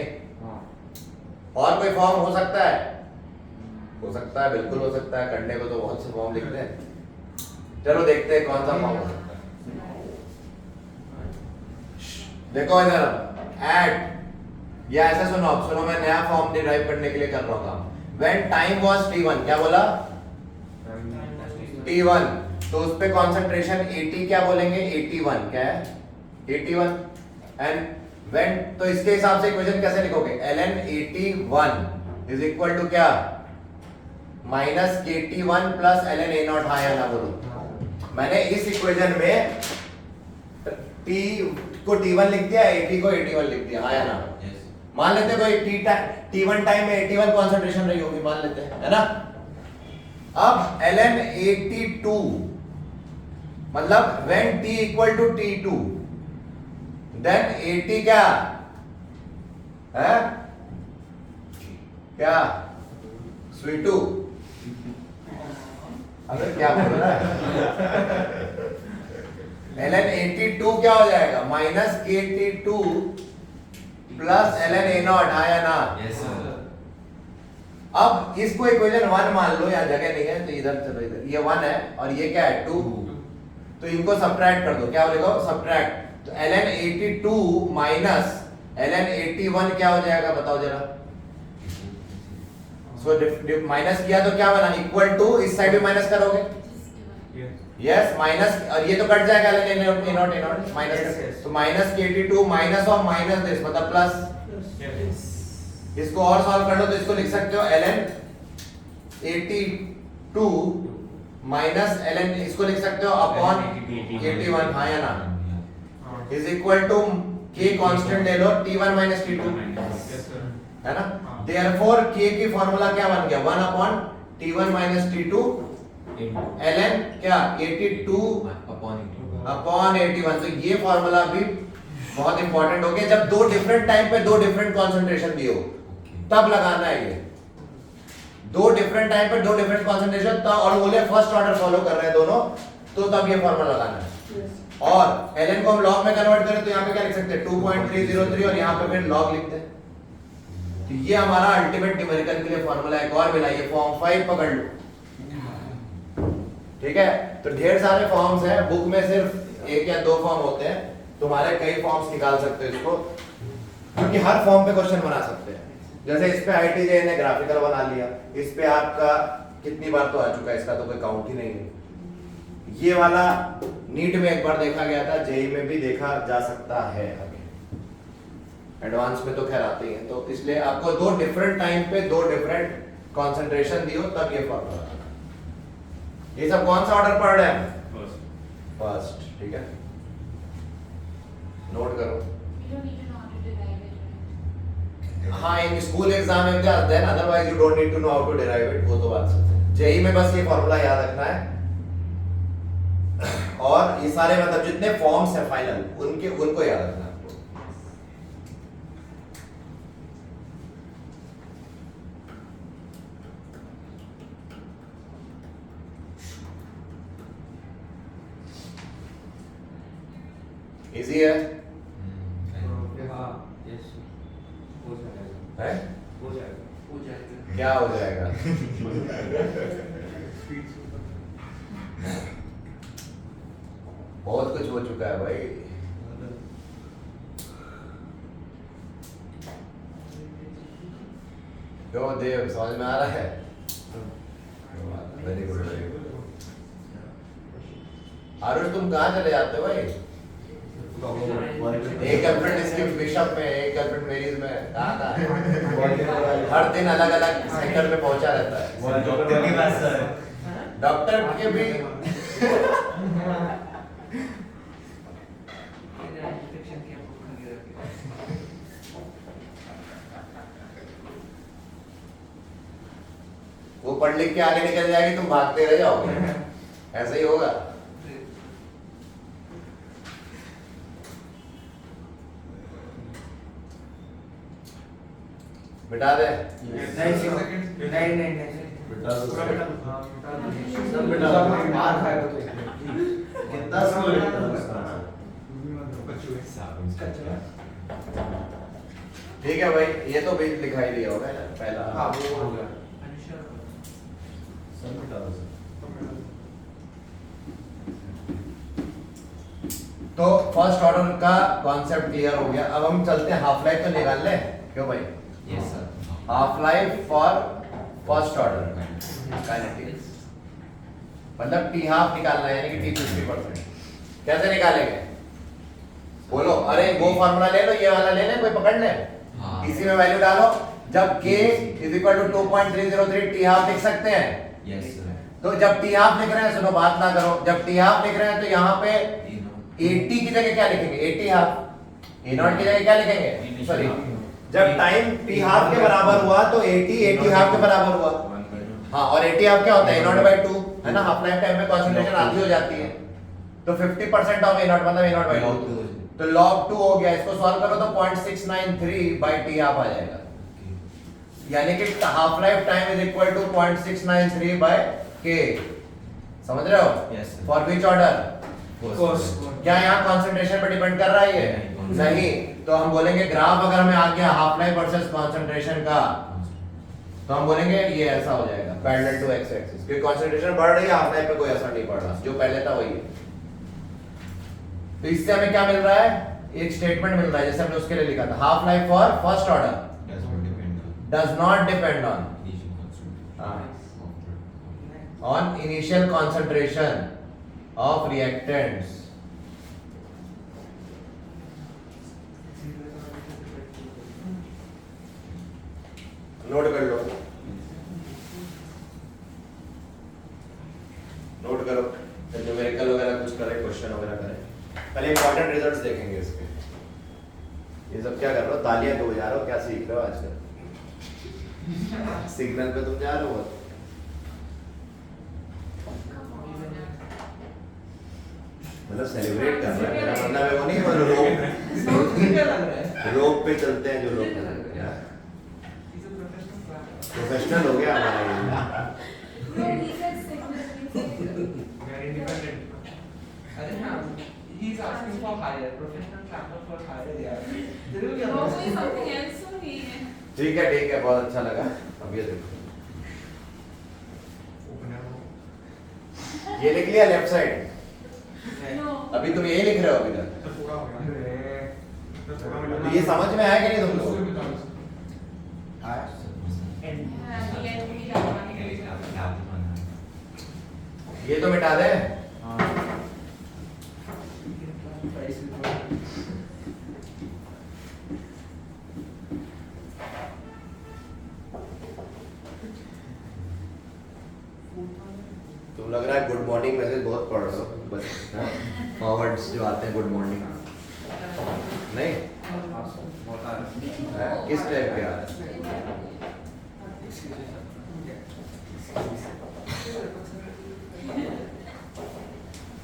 और कोई फॉर्म हो सकता है? हो सकता है, बिल्कुल हो सकता है, करने को तो बहुत से फॉर्म लिखते हैं। चलो देखते हैं कौन सा फॉर्म हो सकता है। देखो इधर एट, या ऐसे सुनो, अब सुनो, मैं नया फॉर्म डिराइव करने के लिए कर रहा हूँ काम। When time was t1, क्या बोला? t1, तो उस पे कॉन्सेंट्रेशन 80 क्या बोलेंगे, 81, क्या है 81, एंड when, तो इसके हिसाब से इक्वेशन कैसे लिखोगे, ln 81 इज इक्वल टू क्या, minus kt1 plus ln a0, हाँ या ना बोलो। मैंने इस इक्वेशन में t को t1 लिख दिया, 80 को 81 लिख दिया, हाँ या ना। Yes. मान लेते हैं कोई t1 टाइम में 81 कॉन्सेंट्रेशन रही होगी, मान लेते हैं, है ना। अब ln 82 मतलब when t equal to t2 then 80 क्या है, क्या स्वीटू, अबे क्या बोल रहा है ln 82 क्या हो जाएगा, minus kt2 plus ln a0, हाँ या ना। Yes, sir. अब इसको इक्वेशन 1 मान लो, यहाँ जगह नहीं है तो इधर चलो, इधर ये 1 है और ये क्या है 2, तो इनको सब्ट्रैक्ट कर दो, क्या बोलेगा सब्ट्रैक्ट, तो ln 82 माइनस ln 81 क्या हो जाएगा बताओ जरा। सो माइनस किया तो क्या बना, इक्वल टू, इस साइड भी माइनस करोगे, यस माइनस, और ये तो कट जाएगा ln a0 माइनस, तो माइनस kt2 माइनस और माइनस दिस मतलब प्लस। इसको और सॉल्व कर लो तो इसको लिख सकते हो ln 82 माइनस ln, इसको लिख सकते हो अपॉन 81, हाँ या ना, is equal to k constant ले लो, t1 माइनस t2, है ना। देयरफॉर k की फार्मूला क्या बन गया, 1 upon t1 minus t2 ln क्या 82 अपॉन 81। तो ये फार्मूला भी बहुत इंपॉर्टेंट हो गया, जब दो डिफरेंट टाइम पे दो डिफरेंट कंसंट्रेशन दिए हो तब लगाना है ये। दो डिफरेंट टाइम पे दो डिफरेंट कॉन्सेंट्रेशन था और बोले फर्स्ट ऑर्डर फॉलो कर रहे हैं दोनों, तो तब ये फॉर्मूला लगाना है। और ln को हम log में कन्वर्ट करें तो यहाँ पे क्या लिख सकते हैं 2.303 और यहाँ पे फिर log लिखते हैं। तो ये हमारा अल्टीमेट न्यूमेरिकल के लिए फॉर्मूला है। एक और मिला, ये फॉर्म 5 पकड़ लो, ठीक है। तो ढेर सारे फॉर्म्स हैं, बुक में सिर्फ एक या दो फॉर्म होते हैं, तुम्हारे कई फॉर्म्स निकाल सकते हो इसको, क्योंकि हर फॉर्म पे क्वेश्चन बना सकते हैं। जैसे इस पे IIT ने ग्राफिकल बना लिया, इस पे आपका कितनी बार तो आ चुका है, इसका तो कोई काउंट ही नहीं है। ये वाला नीट में एक बार देखा गया था, जेई में भी देखा जा सकता है, एडवांस में तो खैर आते ही हैं। तो इसलिए आपको दो डिफरेंट टाइम पे दो डिफरेंट कंसंट्रेशन दियो तब ये फॉर्मूला। ये सब कौन सा ऑर्डर पढ़ रहे हैं? फर्स्ट, ठीक है, नोट करो। We don't need to know how to derive it. हाँ, इन स्कूल एग्जाम में क्या आता है, otherwise you don't need to know how to derive it, वो तो बात सच है। जेई में बस ये फॉर्मूला याद रखना है, और ये सारे मतलब जितने फॉर्म्स है फाइनल उनको याद रखना है। इजी है, हाँ, yes. हो जाएगा, है? हो जाएगा। हो जाएगा। क्या हो जाएगा? बहुत कुछ हो चुका है भाई। क्यों देव, समझ में आ रहा है? Very good, very good. Aarush तुम कहाँ चले जाते हो भाई? एक गर्लफ्रेंड इसकी बिशप में, एक गर्लफ्रेंड मेरीज में, कहाँ है? हर दिन अलग अलग सेक्टर में पहुंचा रहता है। डॉक्टर के भी Infection के आपको खाने रखे। वो पढ़ लिख के आगे निकल जाएगी, तुम भागते रह जाओगे, ऐसा ही होगा। मिटा दे। नहीं। कितना स्लो ठीक है भाई, ये तो भी दिखाई दिया होगा ना पहला। हाँ, वो हो गया। तो फर्स्ट ऑर्डर का कॉन्सेप्ट क्लियर हो गया। अब हम चलते हैं हाफ लाइफ तो निकाल ले, क्यों भाई? Yes, sir. Half life for first order kinetics, मतलब टी हाफ निकालना है, यानी कि टी 50%। कैसे निकालेंगे बोलो? अरे वो फॉर्मूला ले लो, ये वाला ले ले, कोई पकड़ ले। हाँ। इसी में वैल्यू डालो, जब k is equal to 2.303 T half लिख सकते हैं। Yes, sir. तो जब टी हाफ लिख रहे हैं, सुनो बात ना करो, जब टी हाफ लिख रहे हैं तो यहाँ पे 80 की जगह क्या लिखेंगे? 80 हाफ। ए नॉट की जगह क्या लिखेंगे? सॉरी, जब टाइम टी हाफ के बराबर हुआ तो 80 हाफ के बराबर हुआ। हाँ, और 80 हाफ क्या होता है? ए नॉट बाई 2 है ना, हाफ लाइफ टाइम में कंसंट्रेशन आधी हो जाती है, तो 50% ऑफ ए नॉट मतलब ए नॉट बाई 2, तो log 2 हो गया। इसको सॉल्व करो तो 0.693 बाई टी हाफ आ जाएगा, यानी कि half life time is equal to 0.693 by k। समझ रहे हो? Yes, sir. For which order? First. क्या यहाँ कंसंट्रेशन पर डिपेंड कर रहा है ये? नहीं। तो हम बोलेंगे ग्राफ अगर हमें आ गया हाफ लाइफ वर्सेस कंसंट्रेशन का, तो हम बोलेंगे ये ऐसा हो जाएगा पैरेलल टू एक्स एक्सिस, क्योंकि कंसंट्रेशन बढ़ रही है, हाफ लाइफ पे कोई असर नहीं पड़ रहा, जो पहले था वही है। तो इससे हमें क्या मिल रहा है? एक स्टेटमेंट मिल रहा है, जैसे हमने उसके लिए लिखा था, half life for first order does not depend on initial concentration of reactants note कर लो, नोट करो, न्यूमेरिकल वगैरह कुछ करें, क्वेश्चन वगैरह करें। पहले इंपॉर्टेंट रिजल्ट्स देखेंगे इसके। ये सब क्या कर रहे हो? तालियां क्यों बजा रहे हो? क्या सीख रहे हो आजकल? सिग्नल पे तुम जा रहे हो? मतलब सेलिब्रेट कर रहे हैं, मेरा मतलब है वो नहीं, वो रोप पे चलते हैं जो लोग, प्रोफेशनल हो गया हमारा। अरे हाँ, he is asking for higher, professional clamor for higher यार. जरूर क्या Probably something else only है. ठीक है बहुत अच्छा लगा. अब ये देखो ये लिख लिया लेफ्ट साइड. No. अभी तुम यही लिख रहे हो अभी तक. तो पूरा हो गया तो ये समझ में आया कि नहीं तुम लोग? आया? हाँ, the end भी डालना है. ये तो मिटा दे. Price report. तुम लग रहा है गुड मॉर्निंग मैसेज बहुत पढ़ रहे हो बस फॉरवर्ड्स जो आते हैं गुड मॉर्निंग नहीं किस टाइप के आ रहे हैं?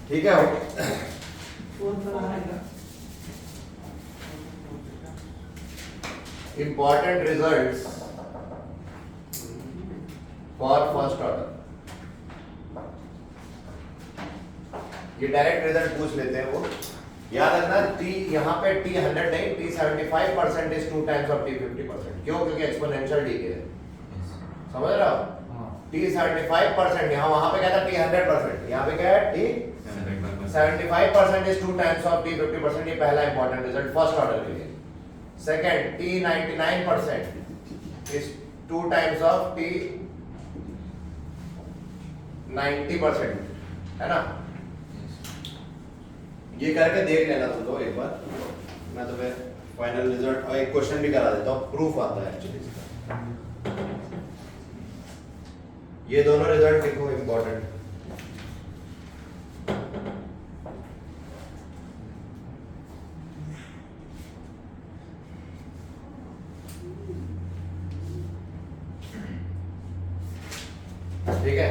ठीक है important results for first order. ये डायरेक्ट रिजल्ट पूछ लेते हैं वो. याद रखना टी यहाँ पे टी 100 नहीं T 75% is 2 times of T 50%. क्यों? क्योंकि एक्सपोनेंशियल डीके है. समझ रहे हो? टी 75% यहाँ वहां पे क्या था टी 100%. यहाँ पे क्या है T 75% is 2 times of T 50%. ये पहला इंपॉर्टेंट रिजल्ट फर्स्ट ऑर्डर के लिए. Second T 99% is 2 times of T 90%. है ना? ये करके देख लेना तुम लोग एक बार. मैं तुम्हें फाइनल रिजल्ट और एक क्वेश्चन भी करा देता हूँ. प्रूफ आता है एक्चुअली इसका. ये दोनों रिजल्ट लिखो इंपॉर्टेंट. ठीक है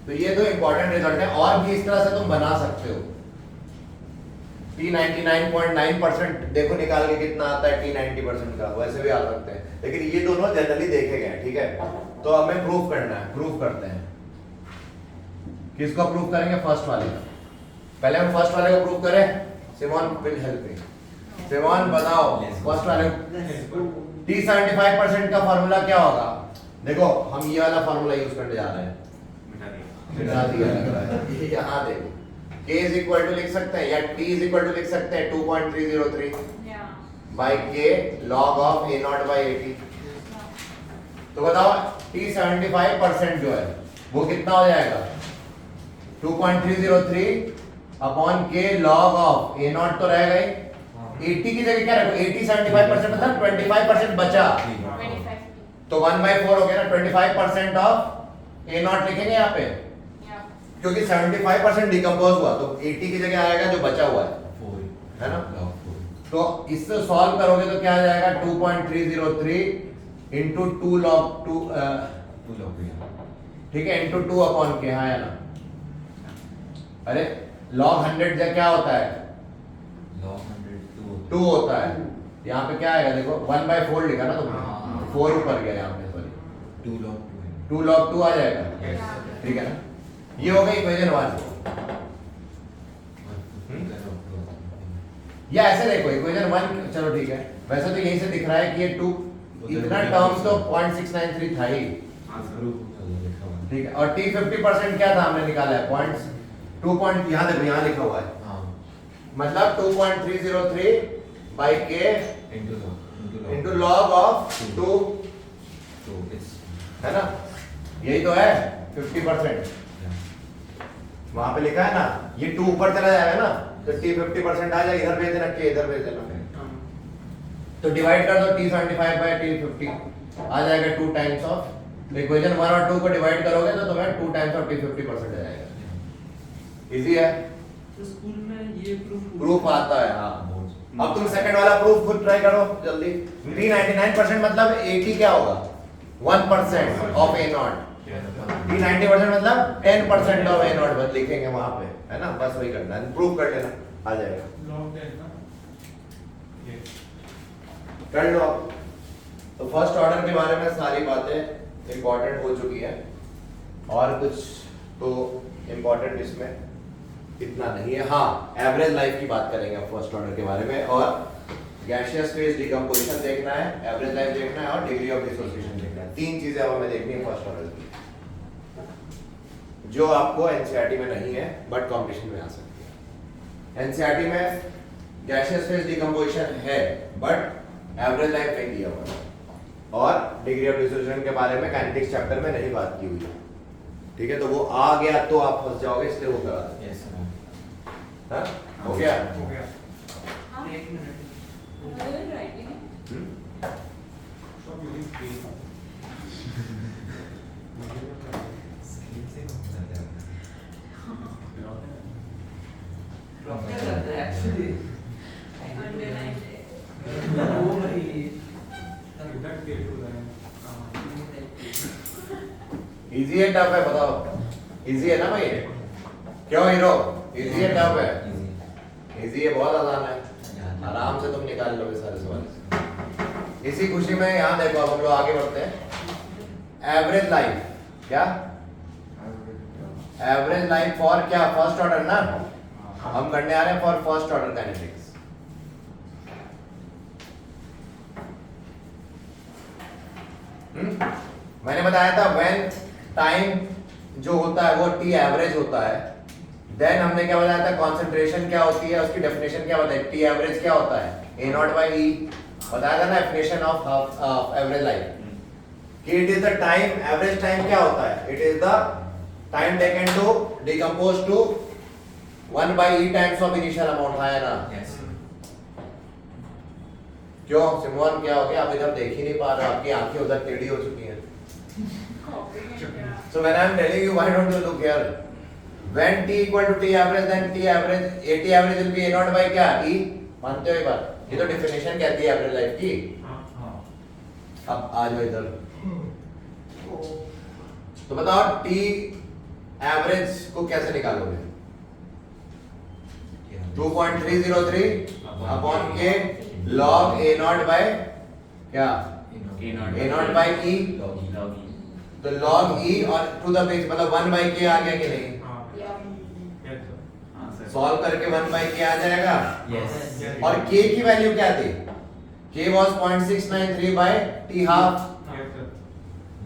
तो ये दो इंपॉर्टेंट रिजल्ट है. और भी इस तरह से तुम बना सकते हो. टी 99.9% देखो निकाल के कितना आता है टी 90% का. वैसे भी आ सकते हैं लेकिन ये दोनों जनरली देखे गए हैं. ठीक है तो हमें प्रूफ करना है. प्रूफ करते हैं. किसको प्रूफ करेंगे? फर्स्ट वाले का. पहले हम फर्स्ट वाले को प्रूफ करें. Simon will help me. Simon बताओ फर्स्ट वाले टी 75% का फॉर्मूला क्या होगा? देखो हम ये वाला फॉर्मूला यूज करने जा रहे हैं. मिटा दिया लग रहा है. ये यहाँ देखो k is equal to लिख सकते हैं या t is equal to लिख सकते हैं 2.303 Yeah. by k log of a naught by 80. तो बताओ t 75% जो है वो कितना हो जाएगा? 2.303 upon k log of a naught तो रहेगा ही. 80 की जगह क्या रखो? 80 75% मतलब 25% बचा 25. तो 1/4 हो गया ना. 25% ऑफ a naught लिखेंगे यहाँ पे Yeah. क्योंकि 75% डिकम्पोज हुआ तो 80 की जगह आएगा जो बचा हुआ है ना. तो इससे सॉल्व करोगे तो क्या आ जाएगा? 2.303 इंटू 2 log 2 ठीक है इंटू 2 अपॉन के. हाँ है ना. अरे log 100 जब क्या होता है? 2 होता है. यहाँ पे क्या आएगा देखो 1/4 लिखा ना तुमने. 4 ऊपर गया यहाँ पे. सॉरी 2 log 2 आ जाएगा. ठीक है ना. ये हो गई इक्वेशन 1. या ऐसे देखो इक्वेशन 1 चलो ठीक है. वैसे तो यहीं से दिख रहा है कि ये 2 इतना टर्म्स तो 0.693 था ही. ठीक है और t 50% क्या था हमने निकाला है? पॉइंट्स 2 पॉइंट यहाँ देखो यहाँ लिखा हुआ है. मतलब 2.303 by k into log of 2 है ना. यही तो है 50%. वहां पे लिखा है ना. ये 2 ऊपर चला जाएगा ना तो t 50% आ जाएगा. इधर भेज देना k इधर भेज देना. तो डिवाइड कर दो t 75 by t 50 आ जाएगा 2 टाइम्स ऑफ. इक्वेशन 1 और 2 को डिवाइड करोगे तो तुम्हें 2 टाइम्स ऑफ t 50% आ जाएगा. इजी है. तो स्कूल में ये प्रूफ आता है. हाँ अब तुम सेकंड वाला प्रूफ खुद ट्राई करो जल्दी. t 99% मतलब 80 क्या होगा? 1% ऑफ a naught. t 90% मतलब 10% ऑफ a naught बस लिखेंगे वहां पे है ना. बस वही करना है. प्रूफ कर लेना आ जाएगा. log 10 ना ये कर लो. तो फर्स्ट ऑर्डर के बारे में सारी बातें इंपॉर्टेंट हो चुकी है. और कुछ तो इंपॉर्टेंट इसमें इतना नहीं है। हाँ, एवरेज लाइफ की बात करेंगे अब फर्स्ट ऑर्डर के बारे में, और गैसियस फेज डिकम्पोजिशन देखना है, एवरेज लाइफ देखना है और डिग्री ऑफ डिसोसिएशन देखना है। तीन चीजें अब हमें देखनी है फर्स्ट ऑर्डर की, जो आपको एनसीईआरटी में नहीं है बट कॉम्पिटिशन में आ सकती है। एनसीईआरटी में गैसियस फेज डिकम्पोजिशन है बट एवरेज लाइफ नहीं दिया हुआ है, और डिग्री ऑफ डिसोसिएशन के बारे में काइनेटिक्स चैप्टर में नहीं बात की हुई है। ठीक है, तो वो आ गया तो आप फंस जाओगे, इसलिए वो करा दें। Yes, sir. हाँ? हो गया? हो गया। हाँ, एक minute writing. Stop using screen. Screen से कौन सा जाता है? डॉक्टर करते हैं एक्चुअली Underline it. वो भाई That get to the easy है टफ है बताओ? इजी है ना भाई? क्यों हीरो? इजी है टफ है? Easy. इजी है, बहुत आसान है, Yeah. आराम से तुम निकाल लोगे सारे सवाल। इसी खुशी में यहाँ देखो, अब हम लोग आगे बढ़ते हैं। एवरेज लाइफ क्या? एवरेज लाइफ फॉर क्या? फर्स्ट ऑर्डर ना, हम करने आ रहे हैं फॉर फर्स्ट ऑर्डर काइनेटिक्स। मैंने बताया था व्हेन टाइम जो होता है वो टी एवरेज होता है, देन हमने क्या बताया था, कंसंट्रेशन क्या होती है, उसकी डेफिनेशन क्या होता है, टी एवरेज क्या होता है, ए नॉट बाई ई बताया था ना, डेफिनेशन ऑफ एवरेज लाइफ कि it is the time, average time क्या होता है, it is the time taken to decompose to 1 by e times of initial amount, है ना? Yes. क्यों सिमोन, क्या हो गया? आप इधर देख ही नहीं पा रहे, आपकी आंखें उधर टेढ़ी हो चुकी हैं। So when I am telling you, why don't you look here? When t equal to t average, then t average, at average will be a naught by क्या? E, मानते हो ये बात? ये तो डेफिनेशन कहती है एवरेज लाइफ की। अब आ जाओ इधर, तो बताओ t एवरेज को कैसे निकालोगे? 2.303 upon k log a naught by क्या? a naught by e, तो log e और टू द बेस मतलब 1 by k आ गया कि नहीं? Yes, sir. सॉल्व करके 1 by k आ जाएगा। Yes. और k की वैल्यू क्या थी? k was 0.693 by t half। Yes, sir.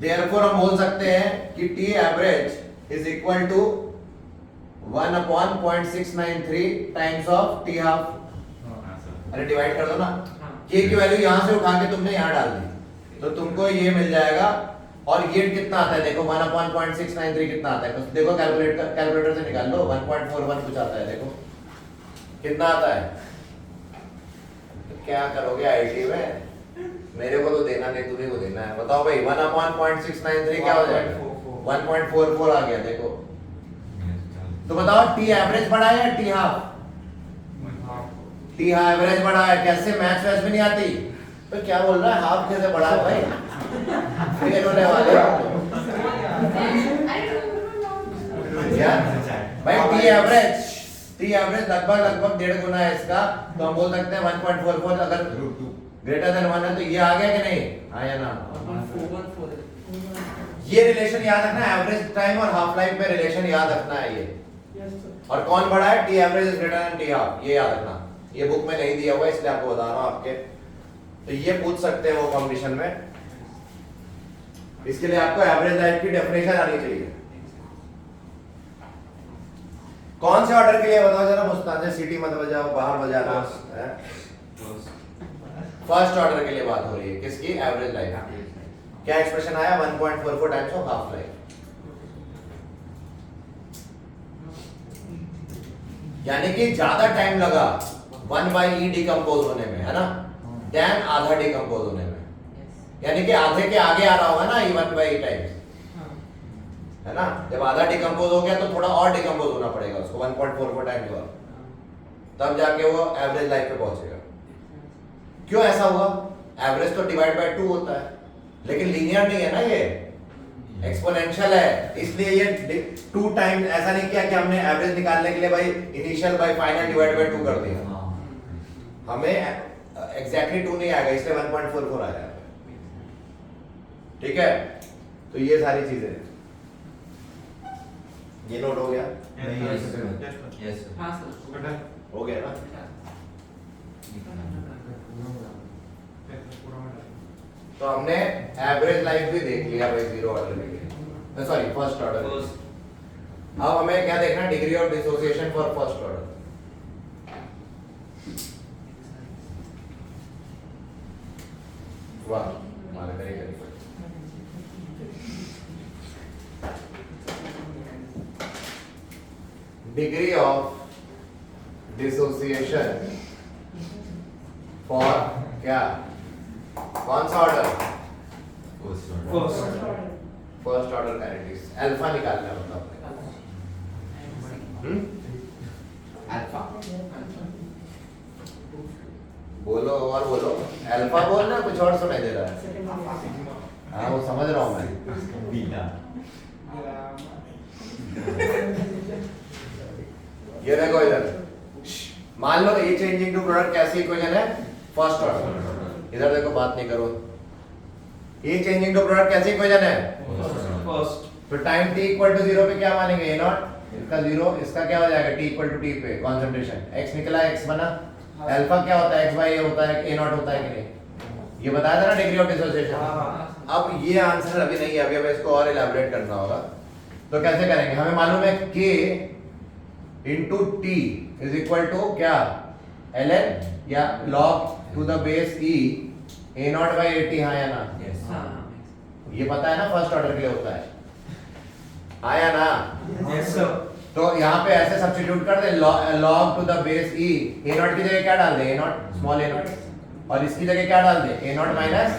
Therefore हम बोल सकते हैं कि t average is equal to 1 upon 0.693 times of t half। अरे डिवाइड कर दो ना, k की वैल्यू यहाँ से उठा के तुमने यहाँ डाल दी, तो तुमको ये मिल जाएगा। और ये कितना आता है देखो, 1 upon 0.693 कितना आता है, तो देखो कैलकुलेटर से निकाल लो, 1.41 कुछ आता है, देखो कितना आता है। तो क्या करोगे आईटी में? मेरे को तो देना नहीं, तुम्हें को देना है। बताओ भाई, 1 upon 0.693 क्या हो जाएगा? 1.44 आ गया देखो। तो बताओ टी एवरेज बढ़ा है या टी हाफ? टी एवरेज बढ़ा है। कैसे? मैथ्स वैस भी नहीं आती तो क्या बोल रहा है, हाफ कैसे बढ़ा है भाई? फेल होने वाले यार भाई। टी एवरेज लगभग 1.5 गुना है इसका, तो हम बोल सकते हैं 1.44। अगर ग्रेटर देन 1 है तो ये आ गया कि नहीं? हाँ या ना? ये रिलेशन याद रखना है, एवरेज टाइम और हाफ लाइफ में रिलेशन याद रखना है ये। और कौन बड़ा है? T average is greater than T half, ये याद रखना। ये बुक में नहीं दिया हुआ इसलिए आपको बता रहा हूं आपके, तो ये पूछ सकते हैं वो कंपटीशन में। इसके लिए आपको एवरेज लाइफ की डेफिनेशन आनी चाहिए। कौन से ऑर्डर के लिए बताओ जरा, मुस्तान से सीटी मत बजाओ, बाहर बजाना। फर्स्ट ऑर्डर के लिए बात हो रही है, किसकी? Average life. क्या एक्सप्रेशन आया? 1.44 टाइम्स ऑफ हाफ लाइफ। यानी कि ज्यादा टाइम लगा 1 by e डिकम्पोज होने में, है ना, देन आधा डिकम्पोज होने में। यानी कि आधे के आगे आ रहा होगा ना, e 1 by e टाइम्स, है ना। जब आधा डिकम्पोज हो गया तो थोड़ा और डिकम्पोज होना पड़ेगा उसको 1.44 टाइम्स और, तब जाके वो एवरेज लाइफ पे पहुंचेगा। क्यों ऐसा हुआ? एवरेज तो डिवाइड बाय 2 होता है, लेकिन लीनियर नहीं है ना, ये एक्सपोनेंशियल है, इसलिए ये 2 टाइम। ऐसा नहीं किया कि हमने एवरेज निकालने के लिए भाई initial bye final divide by 2 कर दिया, हमें एग्जैक्टली 2 नहीं आएगा, इसलिए 1.44 आ जाएगा। ठीक है, तो ये सारी चीजें। ये नोट हो गया? Yes, sir. Yes, sir. हाँ सर Done. हो गया ना? तो हमने एवरेज लाइफ भी देख लिया भाई जीरो ऑर्डर के लिए, सॉरी फर्स्ट ऑर्डर। अब हमें क्या देखना, degree of dissociation for first order. वाह मालूम है correct. Degree of dissociation for क्या, कौन सा order? First order. First order kinetics. Alpha निकालना है मतलब अल्फा बोलो और बोलो, अल्फा बोलना, कुछ और सुनाई दे रहा है? हाँ वो समझ रहा हूँ मैं। Beta. ये देखो इधर, मान लो ए चेंजिंग टू प्रोडक्ट कैसी इक्वेशन है? First order. इधर देखो, बात नहीं करो। ए चेंजिंग टू प्रोडक्ट कैसी इक्वेशन है? फर्स्ट तो टाइम t इक्वल टू 0 पे क्या मानेंगे? ए नॉट, इसका 0, इसका क्या हो जाएगा? t इक्वल टू t पे कंसंट्रेशन, x निकला, x बना। अल्फा क्या होता है? x बाई ए होता है, a नॉट होता है कि नहीं? ये बताया था ना डिग्री ऑफ डिसोसिएशन। अब ये आंसर अभी नहीं है, अभी हमें इसको और इलैबोरेट करना होगा। तो कैसे करेंगे? हमें मालूम है k into t is equal to क्या? ln या log to the base e a not by at, हाँ या ना? Yes. ये पता है ना फर्स्ट ऑर्डर के लिए होता है, आया ना? यस सर तो यहाँ पे ऐसे सब्स्टिट्यूट कर दे, log to the base e, a not की जगह क्या डाल दे? a not small a not, और इसकी जगह क्या डाल दे? a naught minus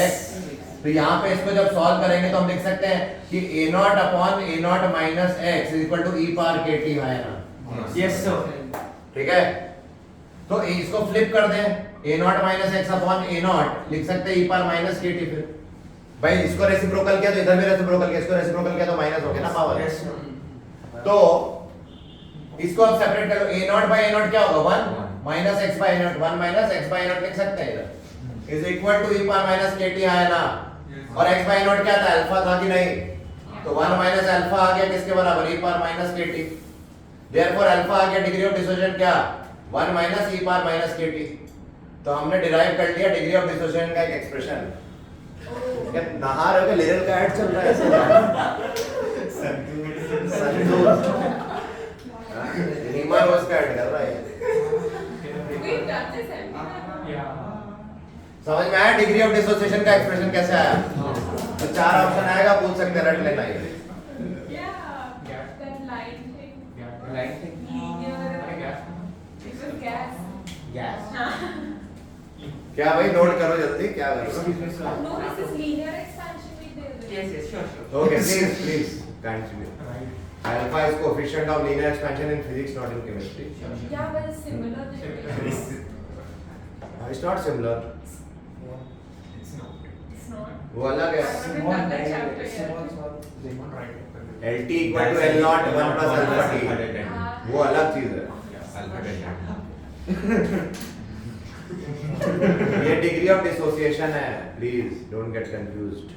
x। तो यहाँ पे इसको जब सॉल्व करेंगे तो हम लिख सकते हैं कि a naught upon a naught minus x is equal to e power kt, है ना? यस सर ठीक है, तो इसको फ्लिप कर दें, a naught minus x upon a naught लिख सकते हैं e पावर माइनस kt। फिर भाई इसको रेसिप्रोकल किया तो इधर भी रेसिप्रोकल किया, इसको रेसिप्रोकल किया तो माइनस हो गया ना पावर। यस तो इसको आप सेपरेट करो, a naught by a naught क्या होगा? 1 minus x by naught, 1 minus x by naught लिख सकते हैं इधर, is equal to e power minus kt, है ना? और x बाय नॉट क्या था? अल्फा था कि नहीं? तो 1 माइनस अल्फा आ गया किसके बराबर? e power minus kt। Therefore alpha आ गया डिग्री ऑफ डिसोसिएशन क्या? 1 minus e power minus kt। तो हमने डिराइव कर लिया डिग्री ऑफ डिसोसिएशन का एक एक्सप्रेशन। क्या नहा रहे हो? लिरिल का ऐड चल रहा है संतूर नीमा रोज का ऐड कर रहा है। We've done this, haven't we? Yeah. समझ में आया डिग्री ऑफ डिसोसिएशन का एक्सप्रेशन कैसे आया? तो 4 ऑप्शन आएगा, पूछ सकते हैं, रट लेना है। Yeah. That line thing. Yeah. Line से Linear. Gas. It was gas. Gas क्या भाई नोट करो जल्दी, क्या करो? No, this is linear expansion we did. Yes yes sure sure okay please kindly. Right. Alpha is coefficient of linear expansion in physics, not in chemistry. Yeah, but it's similar. It's not similar. It's not. It's not. वो अलग है। Small chapter, yeah. Right. LT equal to L naught 1 plus alpha t. वो अलग चीज है। Alpha delta. ये degree of dissociation है, please don't get confused.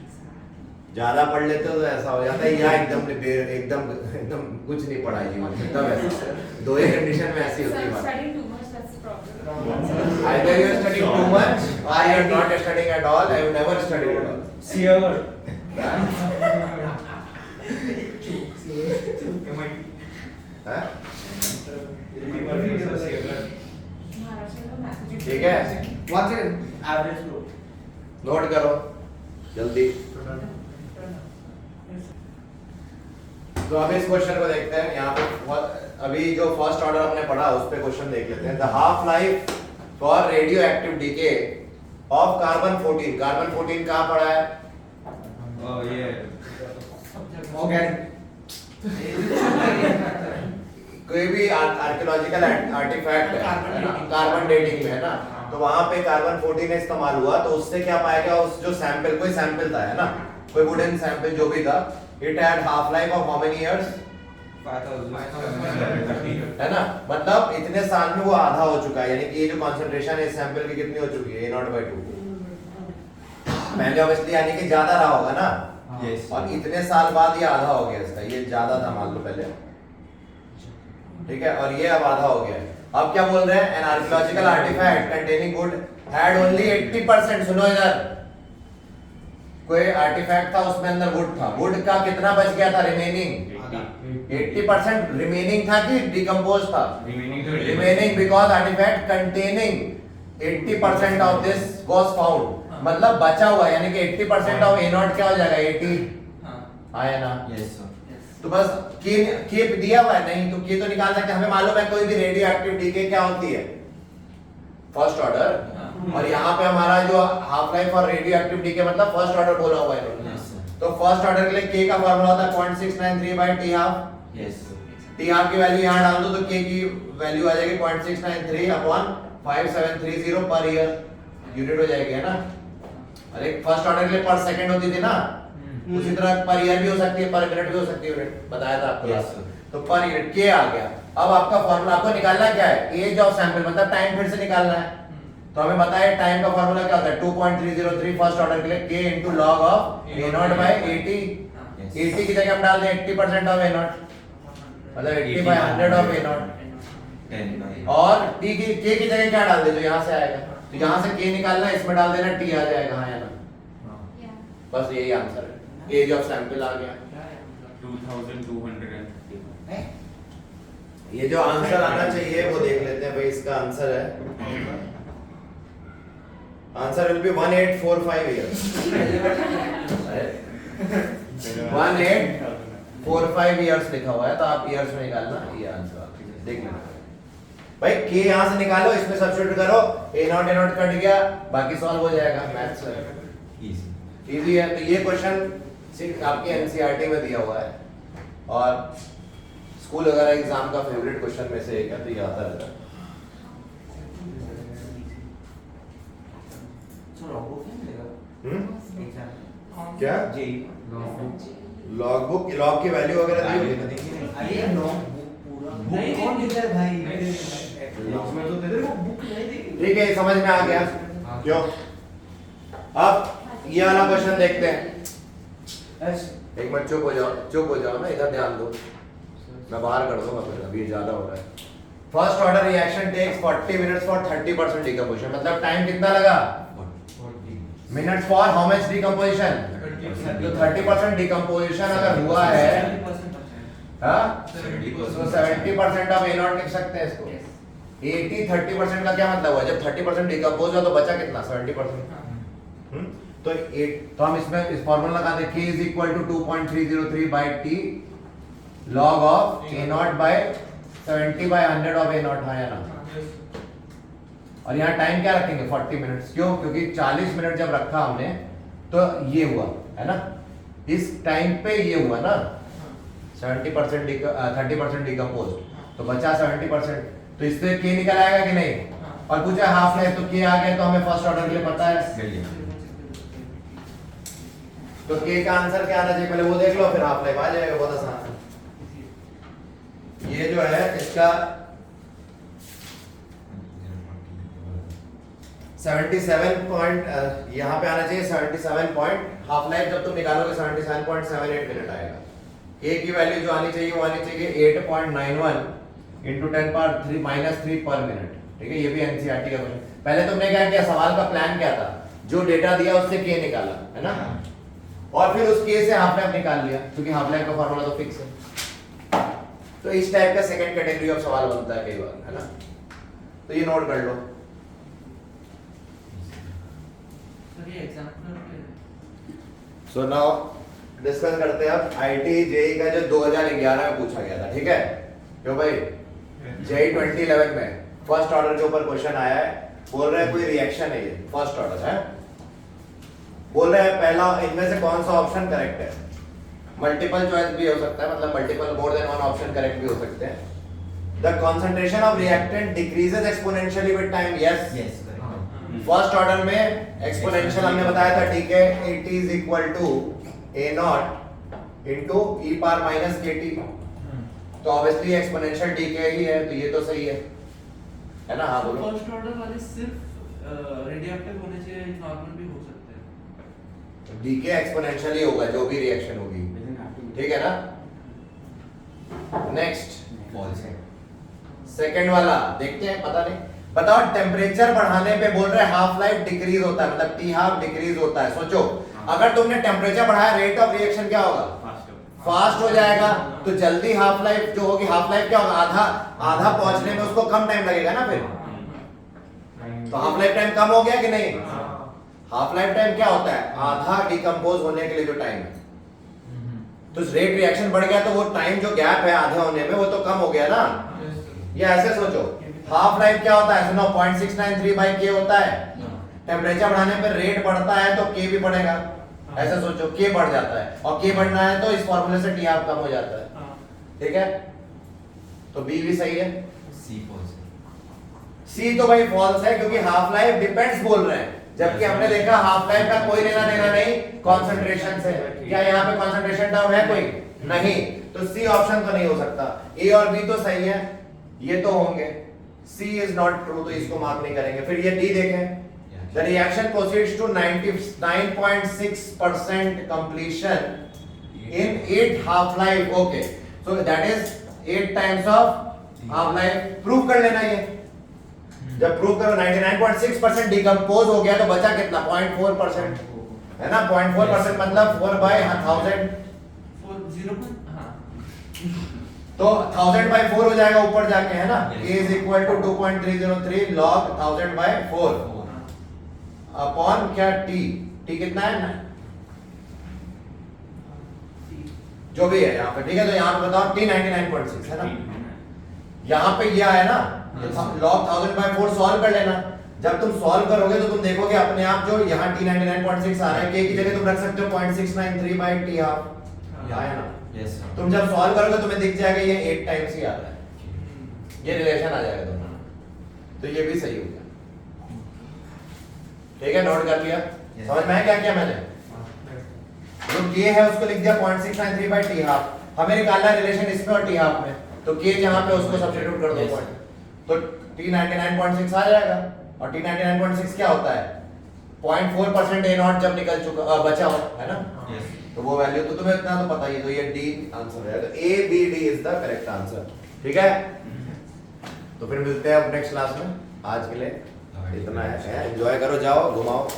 ज्यादा पढ़ लेते हो तो ऐसा हो जाता है, या एकदम एकदम कुछ नहीं पढ़ा जीवन में, तब ऐसा दो ही कंडीशन में ऐसी होती है बात। Studying too much, that's the problem. Either you are studying too much or you are not studying at all. I have never studied at all. Sure MIT. हाँ? Maharashtra में Massachusetts. ठीक है, one second average growth note करो जल्दी। तो अभी इस question को देखते हैं। यहाँ पे अभी जो फर्स्ट ऑर्डर हमने पढ़ा उस पे क्वेश्चन देख लेते हैं। The half life for radio active DK of carbon 14। Carbon 14 कहाँ पड़ा है? ये ऑर्गेनिक कोई भी आर्कियोलॉजिकल आर्टिफैक्ट है ना, कार्बन डेटिंग में है ना, तो वहां पे कार्बन 14 इस्तेमाल हुआ, तो उससे क्या पाया गया? उस जो सैंपल, कोई सैंपल था है ना, कोई वुडन सैंपल जो भी था, it had half life of how many years? 5000 है ना, मतलब इतने साल में वो आधा हो चुका है, यानी कि ये जो कंसंट्रेशन है इस सैंपल की कितनी हो चुकी है? A0/2। पहले ऑब्वियसली यानी कि ज्यादा रहा होगा ना, Yes. और इतने साल बाद ये आधा हो गया इसका, ये ज्यादा था मान लो पहले, ठीक है, और ये अब आधा हो गया है। अब क्या बोल रहे हैं, an archaeological artefact containing wood had only 80%। सुनो इधर, कोई आर्टिफैक्ट था उसमें अंदर वुड था, वुड का कितना बच गया था रिमेनिंग? 80% रिमेनिंग था कि डिकम्पोज था? Remaining, because artefact containing 80% of this was found, मतलब बचा हुआ, यानी कि 80% ऑफ ए नॉट क्या हो जाएगा? 80 आया ना? Yes, sir. तो बस के दिया हुआ है, नहीं तो के तो निकाल सकते हैं। हमें मालूम है कोई भी रेडियो एक्टिव डीके क्या होती है, फर्स्ट ऑर्डर, और यहाँ पे हमारा जो हाफ लाइफ और रेडियो एक्टिव डीके मतलब फर्स्ट ऑर्डर बोला हुआ है। Yes, sir. तो फर्स्ट ऑर्डर के लिए के का फार्मूला होता है 0.693 by t half. Yes, sir. T half की वैल्यू यहाँ डाल दो तो के की वैल्यू आ जाएगी 0.693 अपॉन 5730 पर ईयर, यूनिट हो जाएगी, है ना? अरे फर्स्ट ऑर्डर के लिए पर सेकंड होती थी ना, उसी तरह पर ईयर भी हो सकती है, पर मिनट भी हो सकती है, यूनिट बताया था आपको Yes, लास्ट। sir. तो पर यूनिट के आ गया। अब आपका फार्मूला आपको निकालना क्या है? एज ऑफ सैंपल मतलब टाइम फिर से निकालना है। तो हमें बताया टाइम का फार्मूला क्या होता है? 2.303 फर्स्ट ऑर्डर के लिए के into log of a naught by 80। 80 की जगह हम डाल दें 80% ऑफ a नॉट, मतलब 80 by 100 of a naught, 10 by और t की k की जगह क्या डाल दे? तो यहाँ से आएगा, तो यहाँ से k निकालना है, इसमें डाल देना t आ जाएगा, हाँ या ना? Yeah. बस यही आंसर है, एज ऑफ सैंपल आ गया। 2250। ये जो आंसर आना चाहिए वो देख लेते हैं भाई, इसका आंसर है, answer will be 1845 years. 1845 years लिखा हुआ है, तो आप इयर्स में निकालना, ये आंसर देख लेना भाई। के यहाँ से निकालो, इसमें सब्स्टिट्यूट करो, ए नॉट कट गया, बाकी सॉल्व हो जाएगा। Maths easy. इजी है। तो ये क्वेश्चन सिर्फ आपके एनसीईआरटी में दिया हुआ है, और स्कूल वगैरह एग्जाम का फेवरेट क्वेश्चन में से एक है, तो ये आता रहता है। क्या लॉग बुक, लॉग की वैल्यू वगैरह दी होगी? अरे नहीं कौन लिखा है भाई? उसमें तो तेरे को बुक नहीं दी। ठीक है, समझ में आ गया क्यों? अब ये वाला क्वेश्चन देखते हैं। एक मिनट चुप हो जाओ ना, इधर ध्यान दो, मैं बाहर कर दूंगा फिर, अभी ज्यादा हो रहा है। First order reaction takes 40 minutes for 30% decomposition, मतलब टाइम कितना लगा? Minutes for how much decomposition? तो 30% डिकम्पोजिशन अगर हुआ है, हाँ, तो 70% ऑफ ए नॉट लिख सकते हैं इसको। 80-30% का क्या मतलब हुआ? जब 30% डिकम्पोज हुआ तो बचा कितना? 70%। तो हम इसमें इस फॉर्मूला लगा दें, k is equal to 2.303 by t log of a naught by 70 by 100 of a naught, हाँ या ना? और यहाँ टाइम क्या रखेंगे? 40 मिनट्स। क्यों? क्योंकि 40 मिनट जब रखा हमने तो ये हुआ है ना, इस टाइम पे ये हुआ ना, 70% 30% डिकम्पोज, तो बचा 70%, तो इससे k निकल आएगा कि नहीं? और पूछा हाफ लाइफ, तो k आ गया, तो हमें फर्स्ट ऑर्डर के लिए पता है, मिल गया। तो k का आंसर क्या आना चाहिए? पहले वो देख लो, फिर हाफ लाइफ आ जाएगा, बहुत आसान है। ये जो है इसका 77 पॉइंट यहाँ पे आना चाहिए, 77 पॉइंट, हाफ लाइफ जब तुम निकालोगे 77.78 मिनट आएगा। k की वैल्यू जो आनी चाहिए वो आनी चाहिए 8.91 इंटू 10⁻³ पर मिनट। ठीक है, ये भी एनसीईआरटी का क्वेश्चन। पहले तुमने क्या किया, सवाल का प्लान क्या था? जो डेटा दिया उससे k निकाला, है ना, और फिर उस k से हाफ लाइफ निकाल लिया, क्योंकि हाफ लाइफ का फार्मूला तो फिक्स है। तो इस टाइप का सेकंड कैटेगरी ऑफ सवाल बनता है कई बार, है ना, तो ये नोट कर लो। सो नाउ डिस्कस करते हैं अब आईटी जेई का जो 2011 में पूछा गया था। ठीक है, क्यों भाई? जेई 2011 में फर्स्ट ऑर्डर के ऊपर क्वेश्चन आया है, बोल रहे हैं कोई रिएक्शन है, ये फर्स्ट ऑर्डर है, बोल रहे हैं पहला इनमें से कौन सा ऑप्शन करेक्ट है? मल्टीपल चॉइस भी हो सकता है, मतलब multiple more than one option correct भी हो सकते हैं। The concentration of reactant decreases exponentially with time. Yes, Yes, correct. First order में एक्सपोनेंशियल हमने बताया था, ठीक है, it is equal to a naught into e power minus kt, तो ऑब्वियसली एक्सपोनेंशियल डीके ही है, तो ये तो सही है ना? हाँ बोलो। फर्स्ट ऑर्डर वाले सिर्फ रेडियोएक्टिव होने चाहिए, नॉर्मल भी हो सकते हैं। डीके एक्सपोनेंशियली होगा जो भी रिएक्शन होगी, ठीक है ना। नेक्स्ट फॉल्स है। सेकंड वाला देखते हैं, पता नहीं। बताओ टेम्परेचर बढ़ाने पे बोल रहे हैं हाफ लाइफ डिक्रीज होता है, मतलब टी हाफ डिक्रीज होता है। सोचो अगर तुमने टेम्परेचर बढ़ाया रेट ऑफ रिएक्शन क्या होगा, फास्ट हो जाएगा, तो जल्दी हाफ लाइफ जो होगी, हाफ लाइफ क्या होगा, आधा आधा पहुंचने में उसको कम टाइम लगेगा ना फिर, तो हाफ लाइफ टाइम कम हो गया कि नहीं। हाफ लाइफ टाइम क्या होता है, आधा डिकम्पोज होने के लिए जो टाइम है, तो रेट रिएक्शन बढ़ गया तो वो टाइम जो गैप है आधे होने में वो तो कम हो गया ना। ये ऐसे सोचो, हाफ लाइफ क्या होता है, सुनो 0.693/k होता है, टेम्परेचर बढ़ाने पर रेट बढ़ता है तो k भी बढ़ेगा, ऐसा सोचो k बढ़ जाता है, और k बढ़ना है तो इस फॉर्मूले से t हाफ कम हो जाता है, ठीक है। तो b भी सही है, सी फॉल्स है। c तो भाई फॉल्स है क्योंकि हाफ लाइफ डिपेंड्स बोल रहे हैं, जबकि हमने देखा हाफ लाइफ का कोई लेना देना नहीं कंसंट्रेशन से। क्या यहाँ पे कंसंट्रेशन टर्म है कोई नहीं, तो सी ऑप्शन तो नहीं हो सकता। ए और बी तो सही है, ये तो होंगे, सी इज नॉट ट्रू तो इसको मार्क नहीं करेंगे। फिर ये डी देखें, the reaction proceeds to 99.6% completion in 8 half life, okay, so that is 8 times of half life। Prove कर लेना ये, जब प्रूव करो 99.6% डिकम्पोज हो गया तो बचा कितना, 0.4% है ना। 0.4% मतलब 4/1000, तो 1000/4 हो जाएगा ऊपर जाके, है ना। k is equal to 2.303 log 1000/4 upon क्या t कितना है ना, जो भी है यहाँ पे, ठीक है। तो यहाँ पे बताओ t 99.6 है ना, यहाँ पे ये आया ना, log 1000/4 सॉल्व कर लेना। जब तुम सॉल्व करोगे तो तुम देखोगे अपने आप जो यहाँ t 99.6 आ रहा है, k की जगह तुम रख सकते हो 0.693/t हाफ, आया ना। Yes sir. तुम जब सॉल्व करोगे तुम्हें दिख जाएगा ये 8 टाइम्स ही आ रहा है, ये रिलेशन आ जाएगा तुम्हारा, तो ये भी सही हो गया, ठीक है। नोट कर लिया, समझ में आया क्या किया मैंने, जो k है उसको लिख दिया 0.693/t हाफ, हमें निकालना है रिलेशन इसमें और t हाफ में, तो k जहां पे उसको सब्स्टिट्यूट कर दो पॉइंट, तो t 99.6 आ जाएगा। और t 99.6 क्या होता है, 0.4% a नॉट जब निकल चुका बचा हो, है ना, यस। तो वो वैल्यू तो तुम्हें इतना तो पता ही है, तो ये डी आंसर है, तो A B D is the correct answer, ठीक है। तो फिर मिलते हैं अब नेक्स्ट क्लास में, आज के लिए इतना है, एंजॉय करो, जाओ घुमाओ।